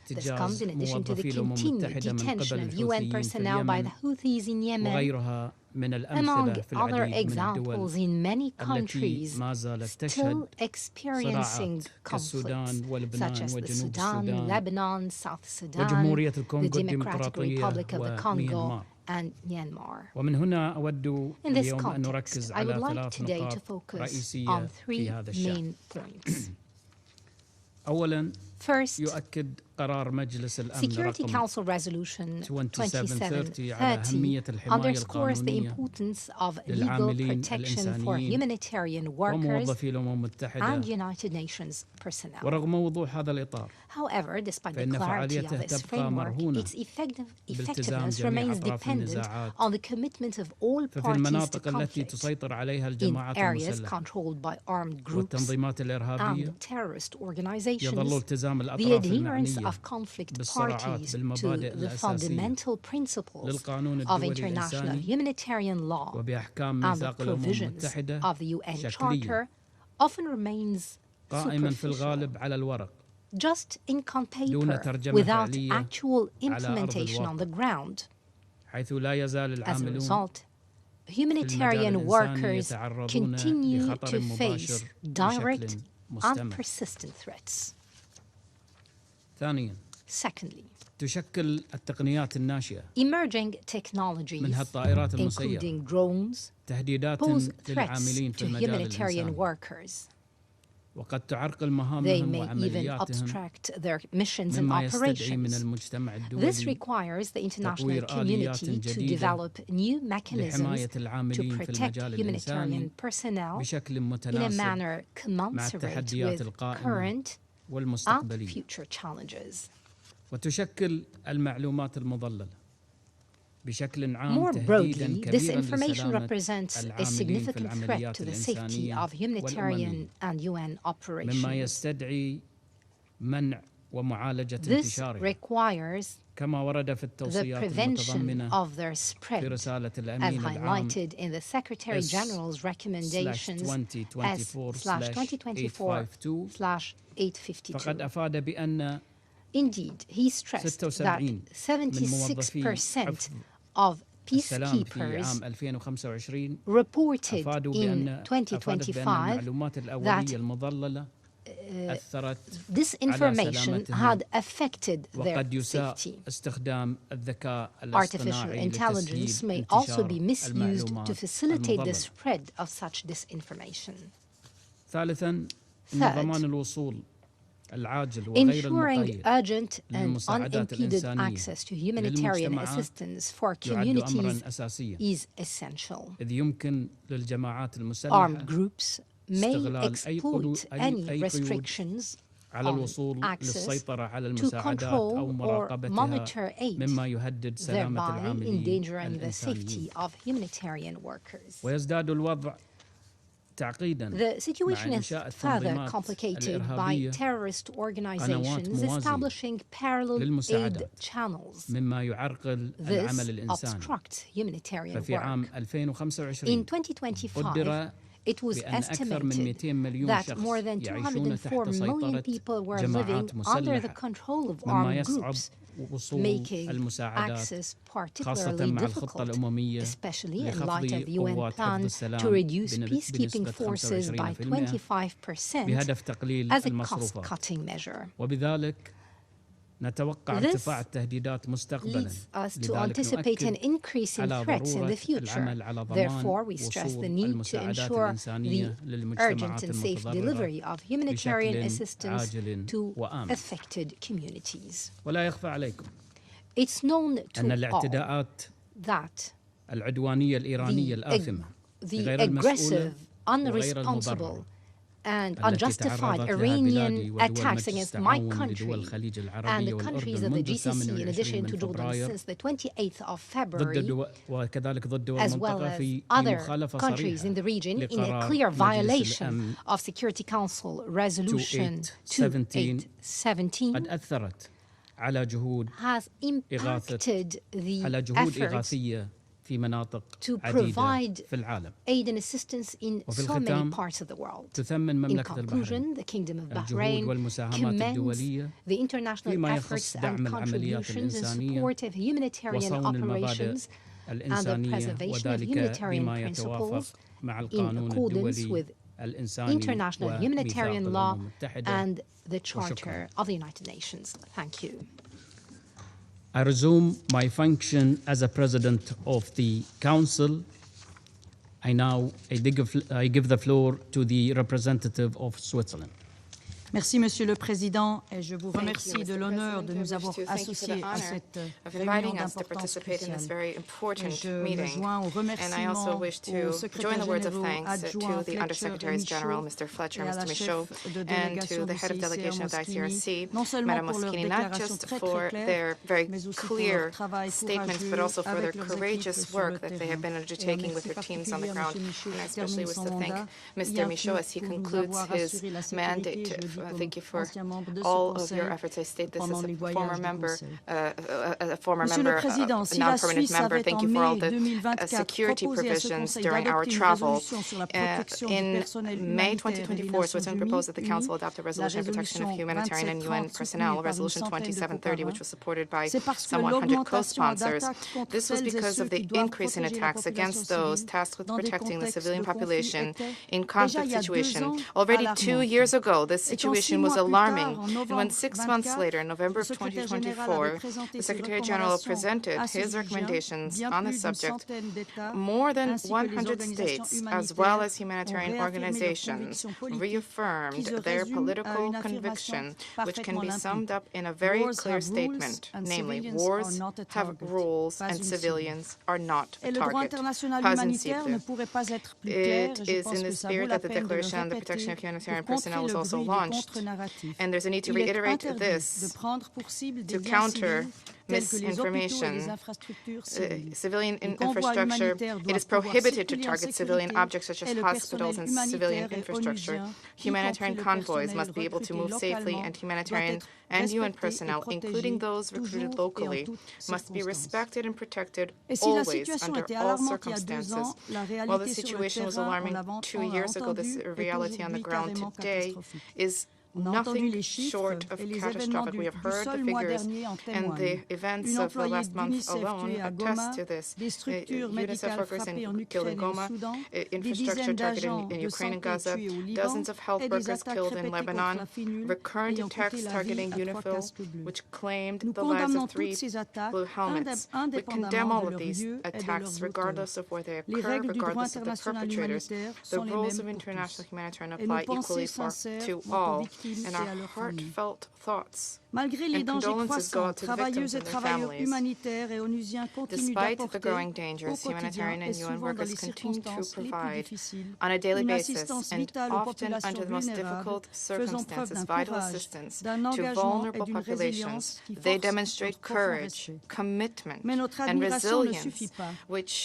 S14: This comes in addition to the continued detention of UN personnel by the Houthis in Yemen, among other examples in many countries still experiencing conflicts, such as the Sudan, Lebanon, South Sudan, the Democratic Republic of the Congo, and Myanmar. In this context, I would like today to focus on 3 main points. First,
S2: يؤكد قرار مجلس الأمن
S14: Security
S2: رقم
S14: Council Resolution
S2: 2730 على أهمية
S14: 2730
S2: الحماية
S14: underscores the
S2: القانونية
S14: importance of legal
S2: للعاملين
S14: protection for
S2: الإنسانيين
S14: humanitarian workers
S2: وموظفي الأمم المتحدة.
S14: and United Nations personnel.
S2: ورغم وضوح هذا الإطار
S14: However, despite the
S2: فإن
S14: clarity of
S2: فعاليته
S14: this
S2: تبقى
S14: framework,
S2: مرهونة
S14: its
S2: بالتزام
S14: effectiveness
S2: جميع
S14: remains
S2: أطراف
S14: dependent
S2: النزاعات.
S14: on the commitment of all
S2: ففي
S14: parties to
S2: المناطق التي
S14: conflict
S2: تسيطر عليها
S14: in
S2: الجماعات
S14: areas
S2: المسلحة
S14: controlled by armed groups
S2: والتنظيمات الإرهابية.
S14: and terrorist organizations.
S2: يظل التزام
S14: The
S2: الأطراف
S14: adherence
S2: المعنية
S14: of conflict
S2: بالصراعات
S14: parties to
S2: بالمبادئ
S14: the
S2: الأساسية
S14: fundamental principles
S2: للقانون
S14: of
S2: الدولي
S14: international
S2: الإنساني
S14: humanitarian law
S2: وبأحكام
S14: and the
S2: ميثاق الأمم
S14: provisions
S2: المتحدة
S14: of the UN
S2: شكلية
S14: Charter often remains
S2: قائما في
S14: superficial,
S2: الغالب على الورق
S14: just ink on
S2: دون
S14: paper,
S2: ترجمة
S14: without
S2: فعلية
S14: actual
S2: على أرض
S14: implementation on the ground.
S2: حيث لا يزال
S14: As a
S2: العاملون
S14: result, humanitarian workers continue to face direct and persistent threats.
S2: ثانيا
S14: Secondly,
S2: تشكل التقنيات الناشئة
S14: emerging technologies,
S2: منها الطائرات المسيرة
S14: including drones,
S2: تهديدات
S14: pose threats
S2: للعاملين في
S14: to
S2: المجال
S14: humanitarian
S2: الإنساني
S14: workers.
S2: وقد تعرقل
S14: They
S2: مهامهم
S14: may even
S2: وعملياتهم
S14: obstruct their missions and
S2: مما يستدعي من
S14: operations.
S2: المجتمع
S14: This
S2: الدولي
S14: requires the international
S2: تطوير آليات
S14: community to
S2: جديدة
S14: develop new mechanisms
S2: لحماية
S14: to
S2: العاملين في
S14: protect
S2: المجال الإنساني
S14: humanitarian personnel
S2: بشكل
S14: in a
S2: متناسب
S14: manner
S2: مع
S14: commensurate
S2: التحديات
S14: with
S2: القائمة
S14: current and
S2: والمستقبلية.
S14: future challenges.
S2: وتشكل المعلومات المضللة بشكل عام
S14: More
S2: تهديدا
S14: broadly, this
S2: كبيرا
S14: information
S2: لسلامة
S14: represents a
S2: العاملين في
S14: significant threat
S2: العمليات
S14: to the safety
S2: الإنسانية
S14: of humanitarian
S2: والأممية
S14: and UN
S2: مما
S14: operations.
S2: يستدعي منع ومعالجة
S14: This
S2: انتشارها
S14: requires
S2: كما ورد في
S14: the
S2: التوصيات
S14: prevention
S2: المتضمنة
S14: of their
S2: في
S14: spread,
S2: رسالة
S14: as
S2: الأمين العام
S14: highlighted in the Secretary General's recommendations S/2024/852.
S2: فقد أفاد بأن
S14: Indeed, he stressed that 76% of
S2: السلام في
S14: peacekeepers
S2: عام 2025
S14: reported
S2: أفادوا
S14: in
S2: بأن
S14: 2025
S2: المعلومات الأولية
S14: that
S2: المضللة أثرت
S14: this information had affected their
S2: وقد يساء
S14: safety.
S2: استخدام الذكاء
S14: Artificial
S2: الاصطناعي
S14: intelligence may
S2: لتسهيل
S14: also be
S2: انتشار
S14: misused to
S2: المعلومات
S14: facilitate the
S2: المضللة.
S14: spread of such disinformation.
S2: ثالثا إن
S14: Third,
S2: ضمان الوصول العاجل وغير
S14: ensuring
S2: المقيد
S14: urgent and
S2: للمساعدات
S14: unimpeded
S2: الإنسانية
S14: access to humanitarian
S2: للمجتمعات
S14: assistance for
S2: يعد أمرا
S14: communities
S2: أساسيا
S14: is essential.
S2: إذ يمكن للجماعات المسلحة
S14: Armed groups may
S2: استغلال
S14: exploit any
S2: قيود
S14: restrictions
S2: على
S14: on
S2: الوصول
S14: access
S2: للسيطرة على
S14: to
S2: المساعدات
S14: control
S2: أو
S14: or
S2: مراقبتها
S14: monitor aid,
S2: مما يهدد سلامة
S14: thereby
S2: العاملين
S14: endangering the
S2: الإنسانيين.
S14: safety of humanitarian workers.
S2: ويزداد الوضع تعقيدا
S14: The situation
S2: مع
S14: is
S2: إنشاء
S14: further
S2: التنظيمات
S14: complicated by
S2: الإرهابية
S14: terrorist organizations
S2: موازية
S14: establishing parallel aid
S2: للمساعدات
S14: channels.
S2: مما يعرقل
S14: This
S2: العمل الإنساني.
S14: obstructs humanitarian
S2: ففي عام
S14: work.
S2: 2025
S14: In 2025,
S2: قدر
S14: it was
S2: بأن أكثر من 200
S14: estimated
S2: مليون
S14: that
S2: شخص
S14: more than
S2: يعيشون
S14: 204
S2: تحت
S14: million
S2: سيطرة
S14: people were living
S2: جماعات
S14: under the
S2: مسلحة
S14: control of
S2: مما
S14: armed
S2: يصعب
S14: groups,
S2: وصول
S14: making
S2: المساعدات
S14: access
S2: خاصة
S14: particularly
S2: مع الخطة
S14: difficult,
S2: الأممية
S14: especially in light
S2: لخفض
S14: of the UN
S2: قوات حفظ
S14: plan
S2: السلام
S14: to reduce
S2: بنسبة
S14: peacekeeping forces by 25%
S2: بهدف تقليل
S14: as a
S2: المصروفات
S14: cost-cutting measure.
S2: وبذلك نتوقع
S14: This
S2: ارتفاع التهديدات مستقبلا.
S14: leads us to
S2: لذلك
S14: anticipate an
S2: نؤكد
S14: increase in
S2: على
S14: threats in the
S2: ضرورة
S14: future.
S2: العمل على ضمان
S14: Therefore, we stress the
S2: وصول
S14: need to
S2: المساعدات
S14: ensure the
S2: الإنسانية
S14: urgent
S2: للمجتمعات
S14: and safe
S2: المتضررة
S14: delivery of humanitarian
S2: بشكل
S14: assistance
S2: عاجل
S14: to
S2: وآمن.
S14: affected communities.
S2: ولا يخفى عليكم
S14: It's known
S2: أن
S14: to all
S2: الاعتداءات
S14: that
S2: العدوانية الإيرانية الآثمة
S14: the
S2: غير المسؤولة
S14: aggressive,
S2: وغير
S14: unresponsible,
S2: المبررة
S14: and
S2: التي
S14: unjustified
S2: تعرضت لها بلادي
S14: Iranian
S2: ودول
S14: attacks
S2: مجلس
S14: against my
S2: التعاون
S14: country
S2: لدول الخليج
S14: and
S2: العربية
S14: the countries
S2: والأردن
S14: of the
S2: منذ
S14: GCC, in
S2: 28
S14: addition
S2: من
S14: to Jordan,
S2: فبراير
S14: since the 28th of
S2: ضد
S14: February,
S2: وكذلك ضد دول
S14: as well
S2: المنطقة
S14: as
S2: في
S14: other
S2: مخالفة
S14: countries
S2: صريحة
S14: in the region, in a
S2: لقرار
S14: clear
S2: مجلس
S14: violation
S2: الأمن
S14: of Security Council Resolution
S2: 2817 قد
S14: 2817,
S2: أثرت على جهود
S14: has impacted
S2: على
S14: the
S2: جهود
S14: efforts
S2: إغاثية في مناطق
S14: to
S2: عديدة
S14: provide
S2: في العالم.
S14: aid and assistance in
S2: وفي
S14: so many
S2: الختام
S14: parts of the world.
S2: تثمن
S14: In
S2: مملكة البحرين
S14: conclusion, the Kingdom of
S2: الجهود
S14: Bahrain
S2: والمساهمات
S14: commends
S2: الدولية
S14: the international
S2: فيما
S14: efforts
S2: يخص
S14: and
S2: دعم العمليات
S14: contributions in
S2: الإنسانية
S14: support of humanitarian
S2: وصون المبادئ
S14: operations and the
S2: الإنسانية
S14: preservation of
S2: وذلك
S14: humanitarian
S2: بما
S14: principles
S2: يتوافق مع
S14: in
S2: القانون
S14: accordance
S2: الدولي
S14: with
S2: الإنساني
S14: international
S2: وميثاق
S14: humanitarian
S2: الأمم
S14: law
S2: المتحدة.
S14: and the Charter of the United Nations. Thank you.
S2: I resume my function as a president of the Council. I give the floor to the representative of Switzerland.
S15: Merci, Monsieur le Président, et je vous remercie de l'honneur de nous avoir associés à cette réunion d'importance cruciale. Et je me joins aux remerciements au secrétaire général adjoint Fletcher et à la chef de délégation du CICR, non seulement pour leur déclaration très claire, mais aussi pour leur travail courageux avec leurs équipes sur le terrain.
S3: With her teams on the ground, and I especially wish to thank Mr. Michaud as he concludes his mandate. Thank you for all of your efforts. I state this as a former member, non-permanent member. Thank you for all the security provisions during our travel. In May 2024, Switzerland proposed that the Council adopt a resolution on protection of humanitarian and UN personnel, Resolution 2730, which was supported by some 100 co-sponsors. This was because of the increase in attacks against those tasked with protecting the civilian population in conflict situation. Already 2 years ago, this situation was alarming, and when 6 months later, in November of 2024, the Secretary General presented his recommendations on the subject, more than 100 states, as well as humanitarian organizations, reaffirmed their political conviction, which can be summed up in a very clear statement, namely, wars have rules and civilians are not a target. It is in this spirit that the Declaration on the Protection of Humanitarian Personnel was also launched, and there's a need to reiterate this to counter misinformation. Civilian infrastructure, it is prohibited to target civilian objects such as hospitals and civilian infrastructure. Humanitarian convoys must be able to move safely, and humanitarian and UN personnel, including those recruited locally, must be respected and protected always under all circumstances. While the situation was alarming 2 years ago, this reality on the ground today is nothing short of catastrophic. We have heard the figures, and the events of the last month alone attest to this. UNICEF workers killed in Goma, infrastructure targeted in Ukraine and Gaza, dozens of health workers killed in Lebanon, recurrent attacks targeting UNIFIL, which claimed the lives of 3 blue helmets. We condemn all of these attacks, regardless of where they occur, regardless of the perpetrators. The rules of international humanitarian apply equally to all. And our heartfelt thoughts
S15: Malgré les dangers croissants, travailleuses et travailleurs humanitaires et onusiens continuent d'apporter au quotidien et souvent dans les circonstances les plus difficiles une assistance vitale aux populations vulnérables, faisant preuve d'un courage, d'un engagement et d'une résilience qui forcent notre courage. Mais notre admiration ne suffit pas.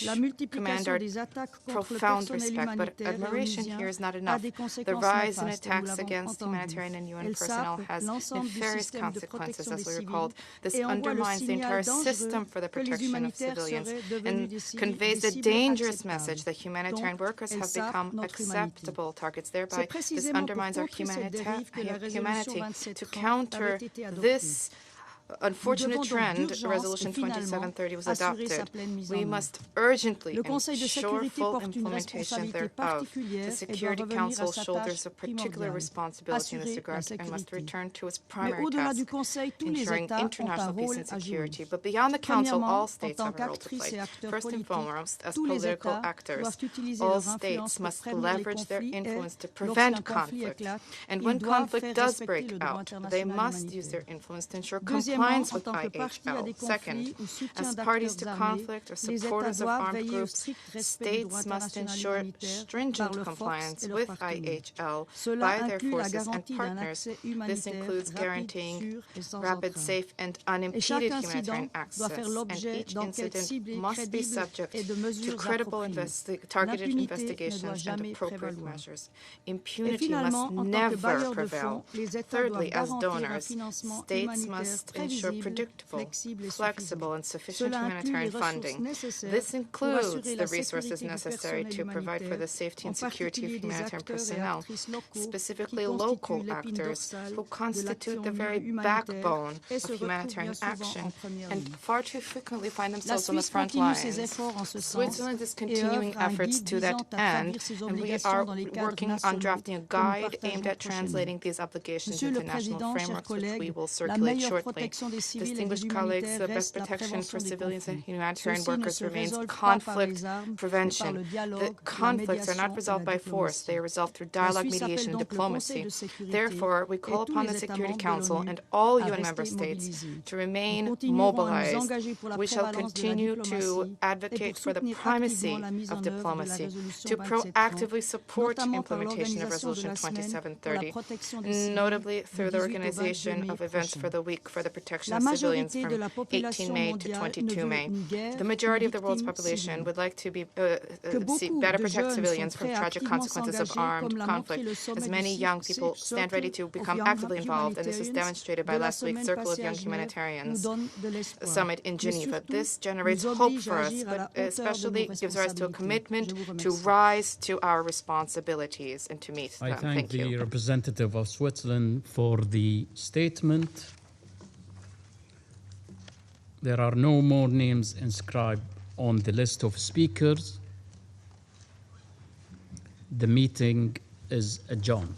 S15: La multiplication des attaques contre le personnel humanitaire et onusien a des conséquences néfastes, nous l'avons entendu. Elle sape l'ensemble du système de protection des civils
S3: This undermines the entire system for the protection of civilians and conveys the dangerous message that humanitarian workers have become acceptable targets. Thereby, this undermines our humanity. To counter this unfortunate trend, Resolution 2730 was adopted. We must urgently ensure full implementation thereof. The Security Council shoulders a particular responsibility in this regard and must return to its primary task, ensuring international peace and security. But beyond the Council, all states have a role to play. First and foremost, as political actors, all states must leverage their influence to prevent conflict. And when conflict does break out, they must use their influence to ensure compliance with IHL. Second, as parties to conflict or supporters of armed groups, states must ensure stringent compliance with IHL by their forces and partners. This includes guaranteeing rapid, safe, and unimpeded humanitarian access, and each incident must be subject to credible targeted investigations and appropriate measures. Impunity must never prevail. Thirdly, as donors, states must ensure predictable, flexible, and sufficient humanitarian funding. This includes the resources necessary to provide for the safety and security of humanitarian personnel, specifically local actors who constitute the very backbone of humanitarian action and far too frequently find themselves on the front lines. Switzerland is continuing efforts to that end, and we are working on drafting a guide aimed at translating these obligations into national frameworks, which we will circulate shortly. Distinguished colleagues, the best protection for civilians and humanitarian workers remains conflict prevention. The conflicts are not resolved by force. They are resolved through dialogue, mediation, and diplomacy. Therefore, we call upon the Security Council and all UN member states to remain mobilized. We shall continue to advocate for the primacy of diplomacy, to proactively support implementation of Resolution 2730, notably through the organization of events for the Week for the Protection of Civilians from 18 May to 22 May. The majority of the world's population would like to see better protect civilians from tragic consequences of armed conflict, as many young people stand ready to become actively involved, and this is demonstrated by last week's Circle of Young Humanitarians Summit in Geneva. This generates hope for us, but especially gives rise to a commitment to rise to our responsibilities and to meet them.
S2: I thank the representative of Switzerland for the statement. There are no more names inscribed on the list of speakers. The meeting is adjourned.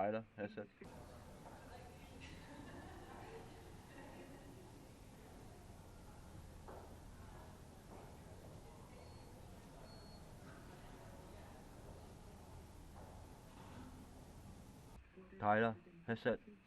S16: Tyler Hassett. Tyler Hassett.